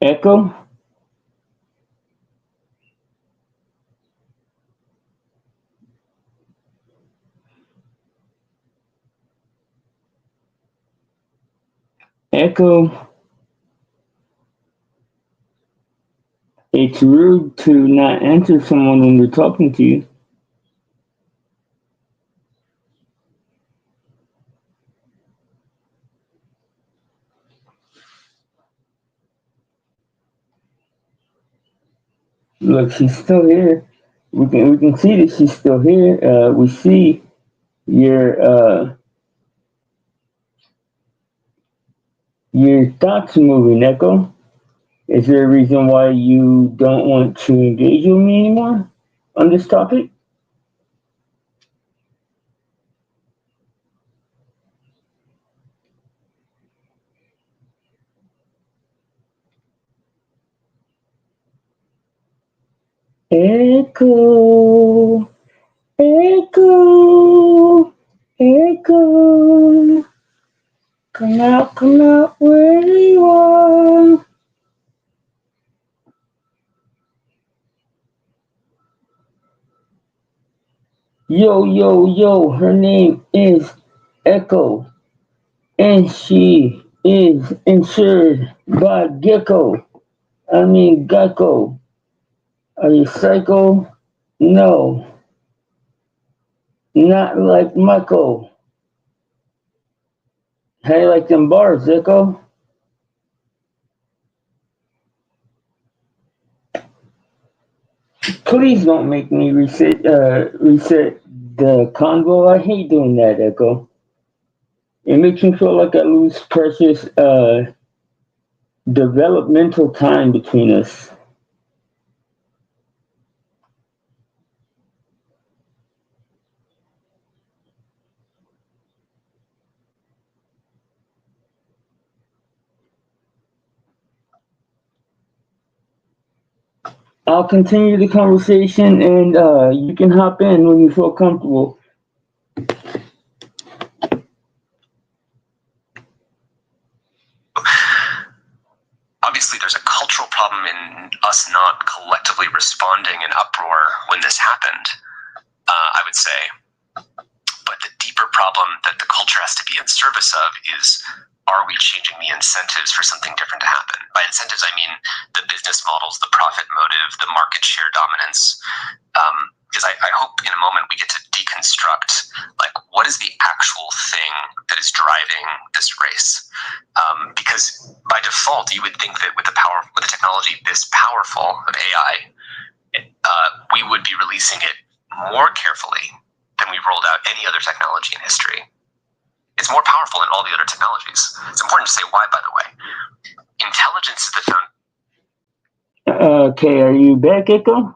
Echo? Echo? It's rude to not answer someone when they're talking to you. Look, she's still here. We can see that she's still here. We see your thoughts moving, Echo. Is there a reason why you don't want to engage with me anymore on this topic? Echo, echo, echo. Come out, where you are. Yo, yo, yo, her name is Echo, and she is insured by Gecko. Gecko. Are you psycho? No, not like Michael. How you like them bars, Echo? Please don't make me reset the convo. I hate doing that, Echo. It makes me feel like I lose precious developmental time between us. I'll continue the conversation, and you can hop in when you feel comfortable. Obviously, there's a cultural problem in us not collectively responding in uproar when this happened, I would say. But the deeper problem that the culture has to be in service of is, are we changing the incentives for something different to happen? By incentives, I mean the business models, the profit motive, the market share dominance. Because I hope in a moment we get to deconstruct, like, what is the actual thing that is driving this race? Because by default, you would think that with the technology this powerful of AI, we would be releasing it more carefully than we've rolled out any other technology in history. It's more powerful than all the other technologies. It's important to say why, by the way. Intelligence is the foundation. Okay, are you back, Echo?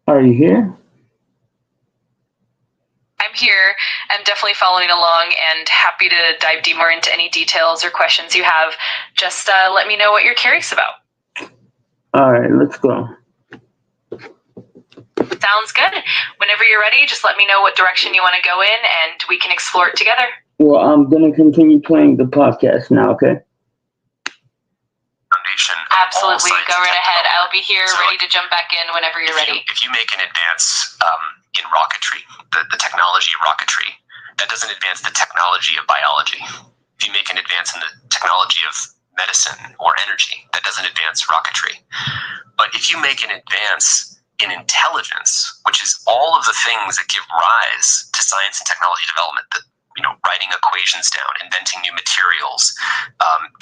Are you here? I'm here. I'm definitely following along and happy to dive deeper into any details or questions you have. Just let me know what you're curious about. All right, let's go. Sounds good. Whenever you're ready, just let me know what direction you want to go in and we can explore it together. Well, I'm going to continue playing the podcast now, okay? Foundation. Absolutely. Go right ahead. I'll be here ready to jump back in whenever you're ready. If you make an advance in rocketry, the technology of rocketry, that doesn't advance the technology of biology. If you make an advance in the technology of medicine or energy, that doesn't advance rocketry. But if you make an advance in intelligence, which is all of the things that give rise to science and technology development, that, writing equations down, inventing new materials,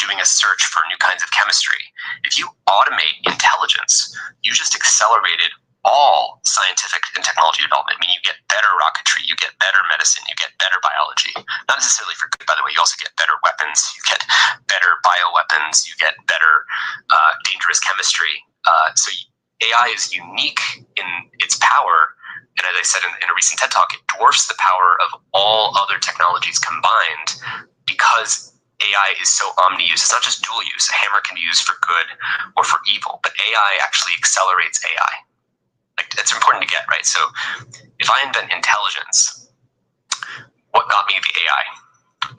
doing a search for new kinds of chemistry. If you automate intelligence, you just accelerated all scientific and technology development. I mean, you get better rocketry, you get better medicine, you get better biology. Not necessarily for good, by the way. You also get better weapons, you get better bioweapons, you get better dangerous chemistry. So AI is unique in its power. And as I said in a recent TED Talk, it dwarfs the power of all other technologies combined because AI is so omni-use. It's not just dual use. A hammer can be used for good or for evil, but AI actually accelerates AI. Like, that's important to get, right? So if I invent intelligence, what got me the AI?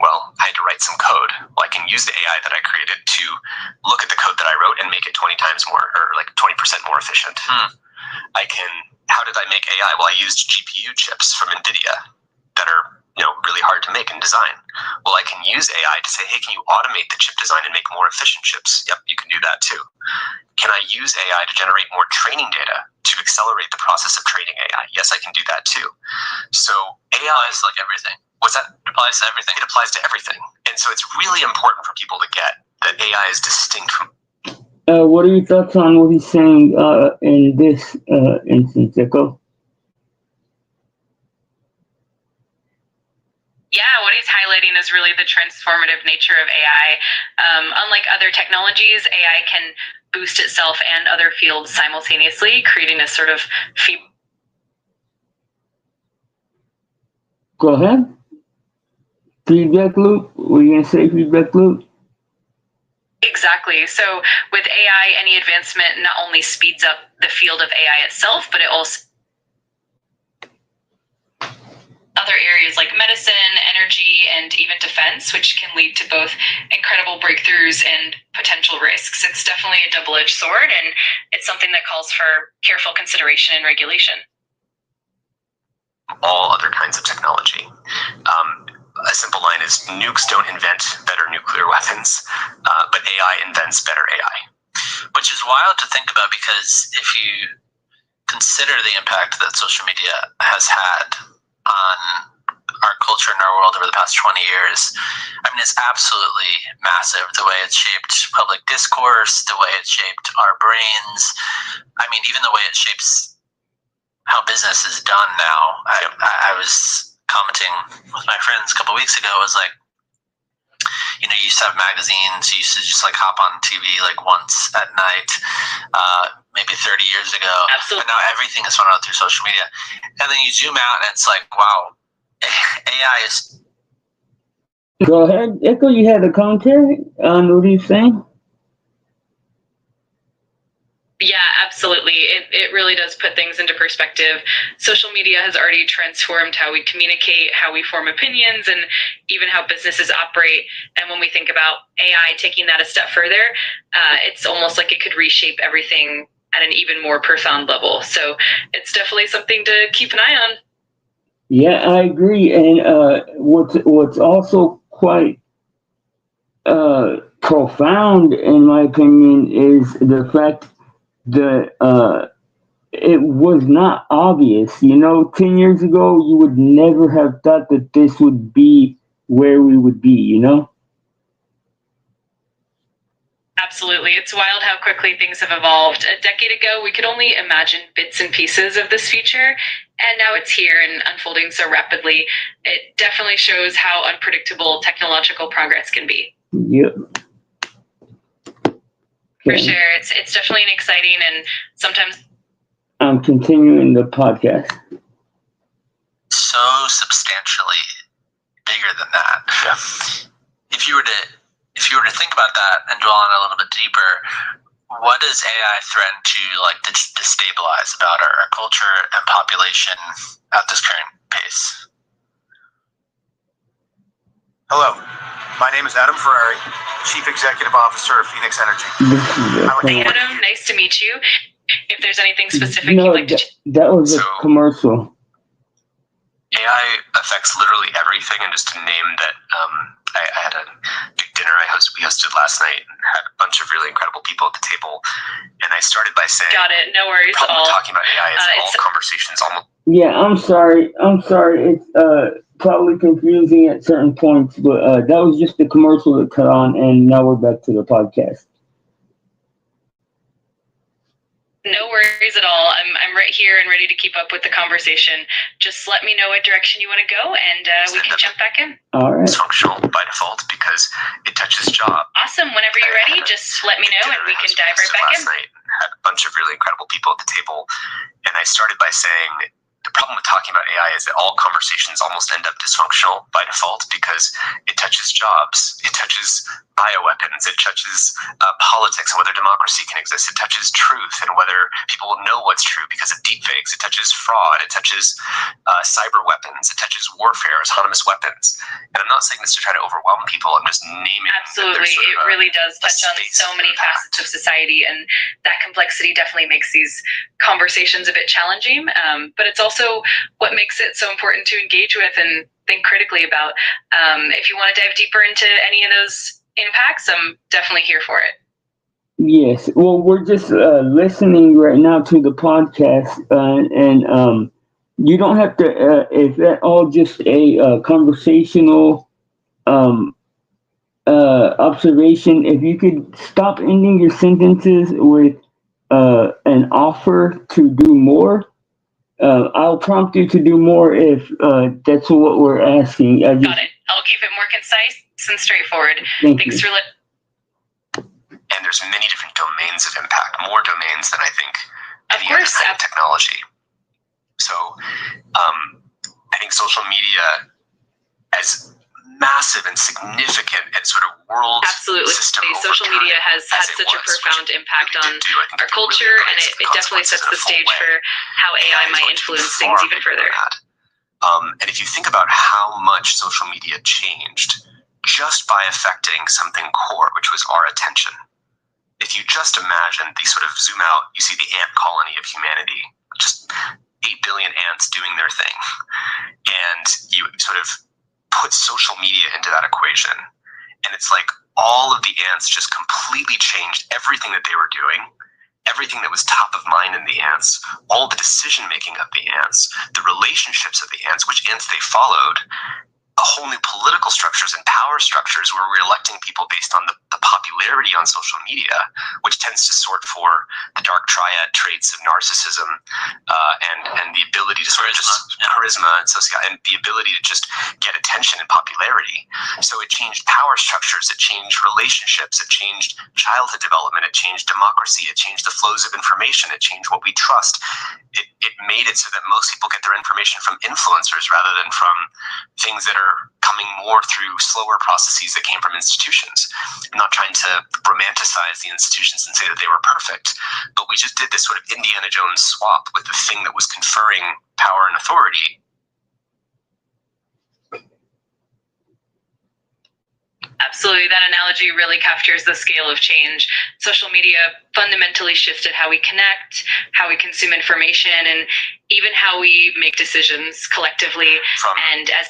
Well, I had to write some code. Well, I can use the AI that I created to look at the code that I wrote and make it 20 times more, or like 20% more efficient. How did I make AI? Well, I used GPU chips from NVIDIA that are really hard to make and design. Well, I can use AI to say, hey, can you automate the chip design and make more efficient chips? Yep, you can do that too. Can I use AI to generate more training data to to accelerate the process of training AI. Yes, I can do that too. So AI is like everything. What's that? It applies to everything. It applies to everything. And so it's really important for people to get that AI is distinct from. What are your thoughts on what he's saying in this instance, Echo? Yeah, what he's highlighting is really the transformative nature of AI. Unlike other technologies, AI can boost itself and other fields simultaneously, creating a sort of Go ahead. Feedback loop? Were you going to say feedback loop? Exactly. So with AI, any advancement not only speeds up the field of AI itself, but it also other areas like medicine, energy, and even defense, which can lead to both incredible breakthroughs and potential risks. It's definitely a double-edged sword, and it's something that calls for careful consideration and regulation. All other kinds of technology. A simple line is nukes don't invent better nuclear weapons, but AI invents better AI. Which is wild to think about, because if you consider the impact that social media has had on our culture and our world over the past 20 years, I mean, it's absolutely massive. The way it's shaped public discourse, the way it's shaped our brains. I mean, even the way it shapes how business is done now. I was commenting with my friends a couple of weeks ago. I was like, you know, you used to have magazines. You used to just like hop on TV like once at night, maybe 30 years ago. Absolutely. But now everything is funneled through social media. And then you zoom out and it's like, wow, AI is. Go ahead. Echo, you had a commentary on what he's saying? Yeah, absolutely. It really does put things into perspective. Social media has already transformed how we communicate, how we form opinions, and even how businesses operate. And when we think about AI taking that a step further, it's almost like it could reshape everything at an even more profound level. So it's definitely something to keep an eye on. Yeah, I agree. And what's also quite profound, in my opinion, is the fact that it was not obvious. You know, 10 years ago, you would never have thought that this would be where we would be, you know? Absolutely. It's wild how quickly things have evolved. A decade ago, we could only imagine bits and pieces of this feature, and now it's here and unfolding so rapidly. It definitely shows how unpredictable technological progress can be. Yep. For Okay. sure. It's definitely an exciting and sometimes I'm continuing the podcast. So substantially bigger than that. Yeah. If you were to think about that and dwell on it a little bit deeper, what does AI threaten to like destabilize about our culture and population at this current pace? Hello, my name is Adam Ferrari, Chief Executive Officer of Phoenix Energy. Hey, Adam, nice to meet you. If there's anything specific No, you'd like to that was a So- commercial. AI affects literally everything, and just to name that, I had a big dinner we hosted last night, and had a bunch of really incredible people at the table, and I started by saying, Got it. No worries the at problem all. with talking about AI is that all it's- conversations almost. Yeah, I'm sorry. It's probably confusing at certain points, but that was just the commercial that cut on, and now we're back to the podcast. No worries at all. I'm right here and ready to keep up with the conversation. Just let me know what direction you want to go, and we can jump back in. All right. Dysfunctional by default because it touches jobs. Awesome. Whenever you're ready, just let me know, and we can dive right back in. Last night, had a bunch of really incredible people at the table, and I started by saying the problem with talking about AI is that all conversations almost end up dysfunctional by default because it touches jobs, it touches bioweapons, it touches politics and whether democracy can exist, it touches truth and whether people will know what's true because of deepfakes, it touches fraud, it touches cyber weapons, it touches warfare, autonomous weapons. And I'm not saying this to try to overwhelm people, I'm just naming. Absolutely. It really does touch on so many facets of society, and that complexity definitely makes these conversations a bit challenging. But it's also what makes it so important to engage with and think critically about. If you want to dive deeper into any of those impacts, I'm definitely here for it. Yes. Well, we're just listening right now to the podcast, and you don't have to. Is that all just a conversational observation? If you could stop ending your sentences with an offer to do more, I'll prompt you to do more if that's what we're asking. Got it. I'll keep it more concise and straightforward. Thanks for listening. And there's many different domains of impact, more domains than I think any other course. kind of technology. So I think social media as massive and significant and sort of world Absolutely. system Social over media time has had as it such a was, profound which it impact really on did do. I think our it really culture, and embraced it the definitely sets consequences in the a full stage way. for how AI is might going to be influence far things even bigger further. than that. And if you think about how much social media changed just by affecting something core, which was our attention. If you just imagine the sort of zoom out, you see the ant colony of humanity, just 8 billion ants doing their thing. And you sort of put social media into that equation. And it's like all of the ants just completely changed everything that they were doing, everything that was top of mind in the ants, all the decision making of the ants, the relationships of the ants, which ants they followed, a whole new political structures and power structures where we're electing people based on the popularity on social media, which tends to sort for the dark triad traits of narcissism and the ability to sort of just charisma and the ability to just get attention and popularity. So it changed power structures, it changed relationships, it changed childhood development, it changed democracy, it changed the flows of information, it changed what we trust. It made it so that most people get their information from influencers rather than from things that are coming more through slower processes that came from institutions. I'm not trying to romanticize the institutions and say that they were perfect, but we just did this sort of Indiana Jones swap with the thing that was conferring power and authority. Absolutely. That analogy really captures the scale of change. Social media fundamentally shifted how we connect, how we consume information, and even how we make decisions collectively. And as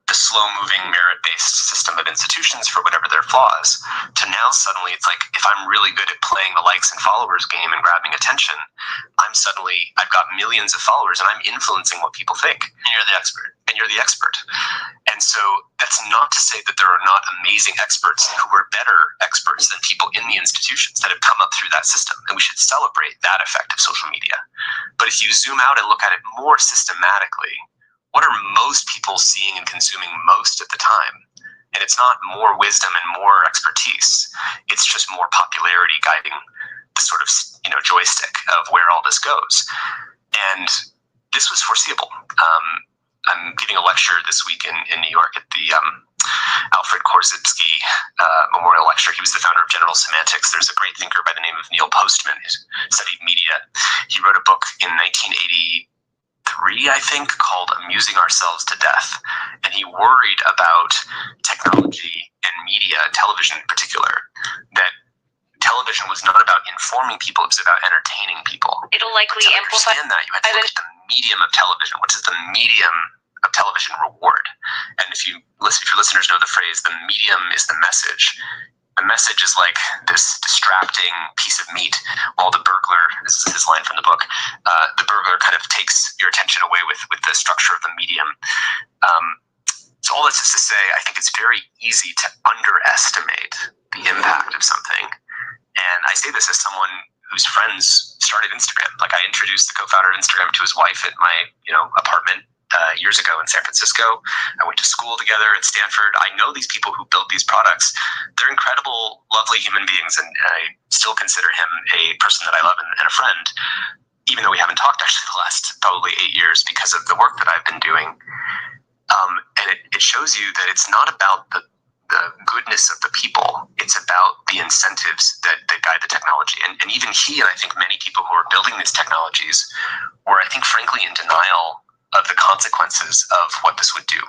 the slow-moving merit-based system of institutions for whatever their flaws, to now suddenly it's like, if I'm really good at playing the likes and followers game and grabbing attention, I've got millions of followers and I'm influencing what people think. And you're the expert. And so that's not to say that there are not amazing experts who are better experts than people in the institutions that have come up through that system. And we should celebrate that effect of social media. But if you zoom out and look at it more systematically, what are most people seeing and consuming most at the time? And it's not more wisdom and more expertise. It's just more popularity guiding the sort of, joystick of where all this goes. And this was foreseeable. I'm giving a lecture this week in New York at the Alfred Korzybski Memorial Lecture. He was the founder of General Semantics. There's a great thinker by the name of Neil Postman who studied media. He wrote a book in 1983, I think, called Amusing Ourselves to Death. And he worried about technology and media, television in particular, that television was not about informing people, it was about entertaining people. It'll likely to amplify. understand that, you had to look at the medium of television. What does the medium of television reward? And if your listeners know the phrase, the medium is the message. The message is like this distracting piece of meat, while the burglar, this is his line from the book, the burglar kind of takes your attention away with the structure of the medium. So all this is to say, I think it's very easy to underestimate the impact of something. And I say this as someone whose friends started Instagram. Like, I introduced the co-founder of Instagram to his wife at my apartment years ago in San Francisco. I went to school together at Stanford. I know these people who build these products. They're incredible, lovely human beings, and I still consider him a person that I love and a friend, even though we haven't talked actually the last probably 8 years because of the work that I've been doing. And it shows you that it's not about the goodness of the people. It's about the incentives that guide the technology. And even he, and I think many people who are building these technologies, were, I think, frankly, in denial of the consequences of what this would do.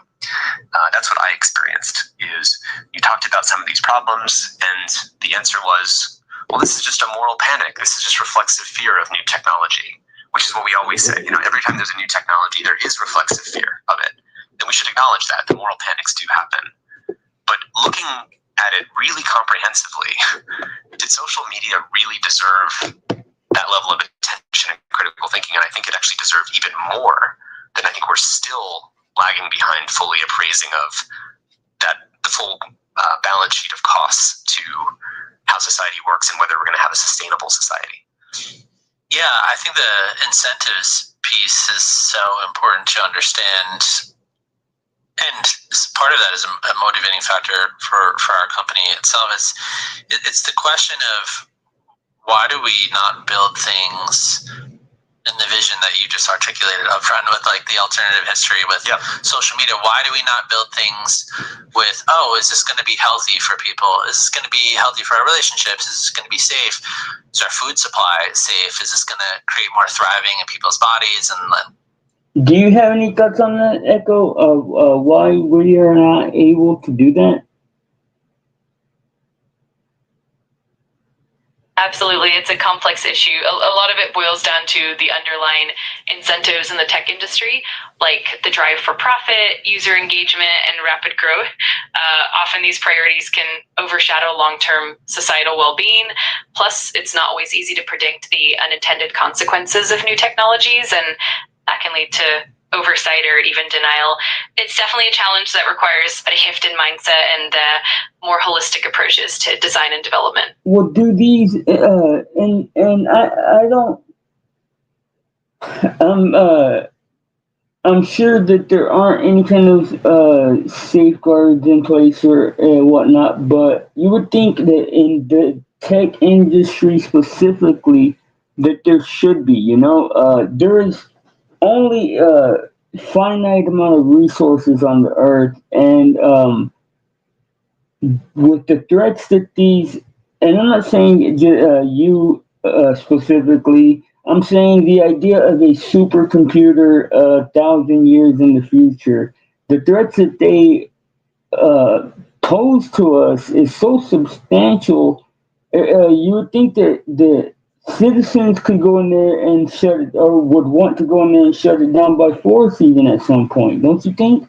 That's what I experienced, is you talked about some of these problems, and the answer was, well, this is just a moral panic. This is just reflexive fear of new technology, which is what we always say. Every time there's a new technology, there is reflexive fear of it. And we should acknowledge that. The moral panics do happen. But looking at it really comprehensively, did social media really deserve that level of attention and critical thinking? And I think it actually deserved even more. Then I think we're still lagging behind fully appraising of the full balance sheet of costs to how society works and whether we're going to have a sustainable society. Yeah, I think the incentives piece is so important to understand. And part of that is a motivating factor for our company itself. It's the question of why do we not build things in the vision that you just articulated up front with like the alternative history with social media? Why do we not build things with, is this going to be healthy for people? Is this going to be healthy for our relationships? Is this going to be safe? Is our food supply safe? Is this going to create more thriving in people's bodies? And do you have any thoughts on that, Echo, of why we are not able to do that? Absolutely. It's a complex issue. A lot of it boils down to the underlying incentives in the tech industry, like the drive for profit, user engagement, and rapid growth. Often these priorities can overshadow long-term societal well-being. Plus, it's not always easy to predict the unintended consequences of new technologies, and that can lead to oversight or even denial. It's definitely a challenge that requires a shift in mindset and more holistic approaches to design and development. Well, do these and I don't. I'm sure that there aren't any kind of safeguards in place or whatnot, but you would think that in the tech industry specifically that there should be. There is only a finite amount of resources on the earth, and with the threats that these, and I'm not saying you specifically, I'm saying the idea of a supercomputer 1,000 years in the future, the threats that they pose to us is so substantial. You would think that the citizens could go in there and shut it, or would want to go in there and shut it down by force even at some point, don't you think?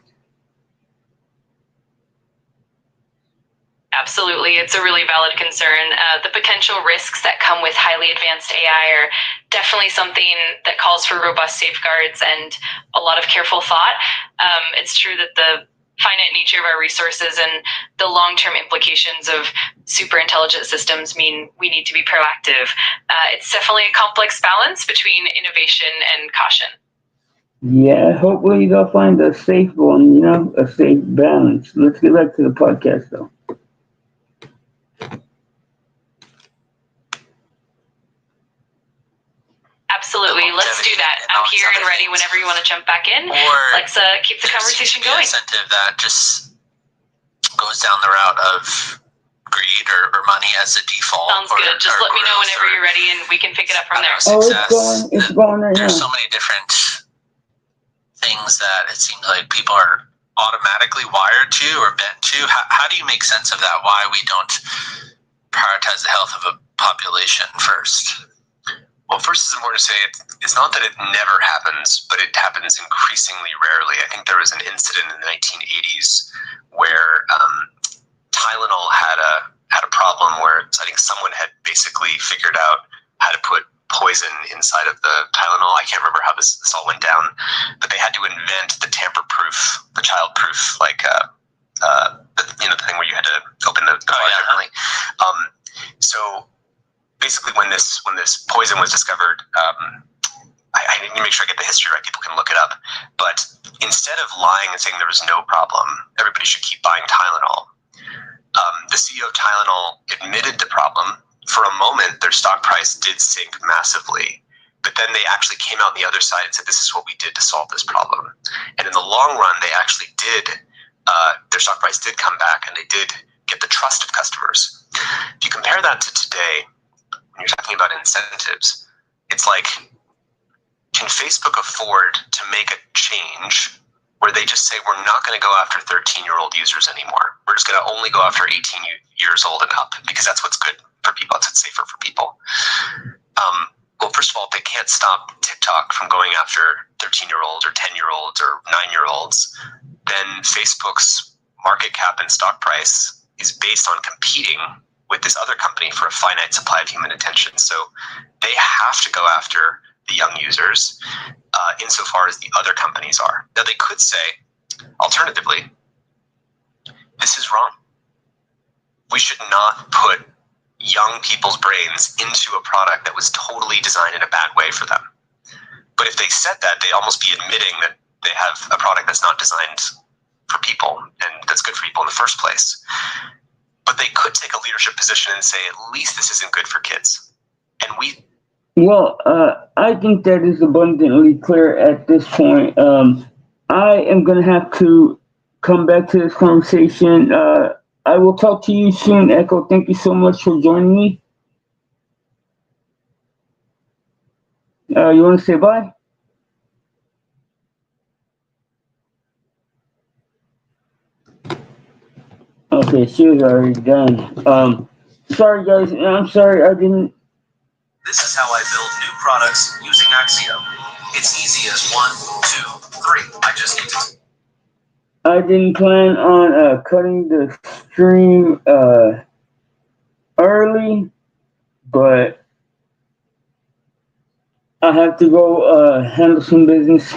Absolutely. It's a really valid concern. The potential risks that come with highly advanced AI are definitely something that calls for robust safeguards and a lot of careful thought. It's true that the finite nature of our resources and the long-term implications of super intelligent systems mean we need to be proactive. It's definitely a complex balance between innovation and caution. Yeah, hopefully they'll find a safe one, a safe balance. Let's get back to the podcast, though. Absolutely. Let's do that. I'm here and ready whenever you want to jump back in. Let's keep the conversation going. An incentive that just goes down the route of greed or money as a default. Sounds good. Just let me know whenever you're ready and we can pick it up from there. It's going right now. There's so many different things that it seems like people are automatically wired to or bent to. How do you make sense of that? Why we don't prioritize the health of a population first? Well, first it's important to say it's not that it never happens, but it happens increasingly rarely. I think there was an incident in the 1980s where Tylenol had a problem where I think someone had basically figured out how to put poison inside of the Tylenol. I can't remember how this all went down, but they had to invent the tamper-proof, the child-proof, the thing where you had to open the jar differently. So basically, when this poison was discovered, I need to make sure I get the history right. People can look it up. But instead of lying and saying there was no problem, everybody should keep buying Tylenol. The CEO of Tylenol admitted the problem. For a moment, their stock price did sink massively. But then they actually came out on the other side and said, this is what we did to solve this problem. And in the long run, they actually did, their stock price did come back and they did get the trust of customers. If you compare that to today, when you're talking about incentives, it's like, can Facebook afford to make a change where they just say, we're not going to go after 13-year-old users anymore. We're just going to only go after 18 years old and up because that's what's good for people. That's what's safer for people. Well, first of all, they can't stop TikTok from going after 13-year-olds or 10-year-olds or 9-year-olds. Then Facebook's market cap and stock price is based on competing with this other company for a finite supply of human attention. So they have to go after the young users insofar as the other companies are. Now, they could say, alternatively, this is wrong. We should not put young people's brains into a product that was totally designed in a bad way for them. But if they said that, they'd almost be admitting that they have a product that's not designed for people and that's good for people in the first place. But they could take a leadership position and say, at least this isn't good for kids. And Well, I think that is abundantly clear at this point. I am going to have to come back to this conversation. I will talk to you soon, Echo. Thank you so much for joining me. You want to say bye? Okay, she was already done. Sorry, guys. I'm sorry I didn't. This is how I build new products using Axio. It's easy as 1, 2, 3. I just need to. I didn't plan on cutting the stream early, but I have to go handle some business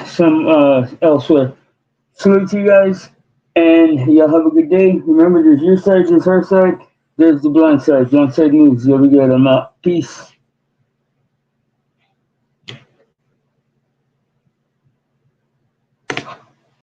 elsewhere. Salute to you guys, and y'all have a good day. Remember, there's your side, there's her side, there's the blind side. Blind side news. You'll be good. I'm out. Peace.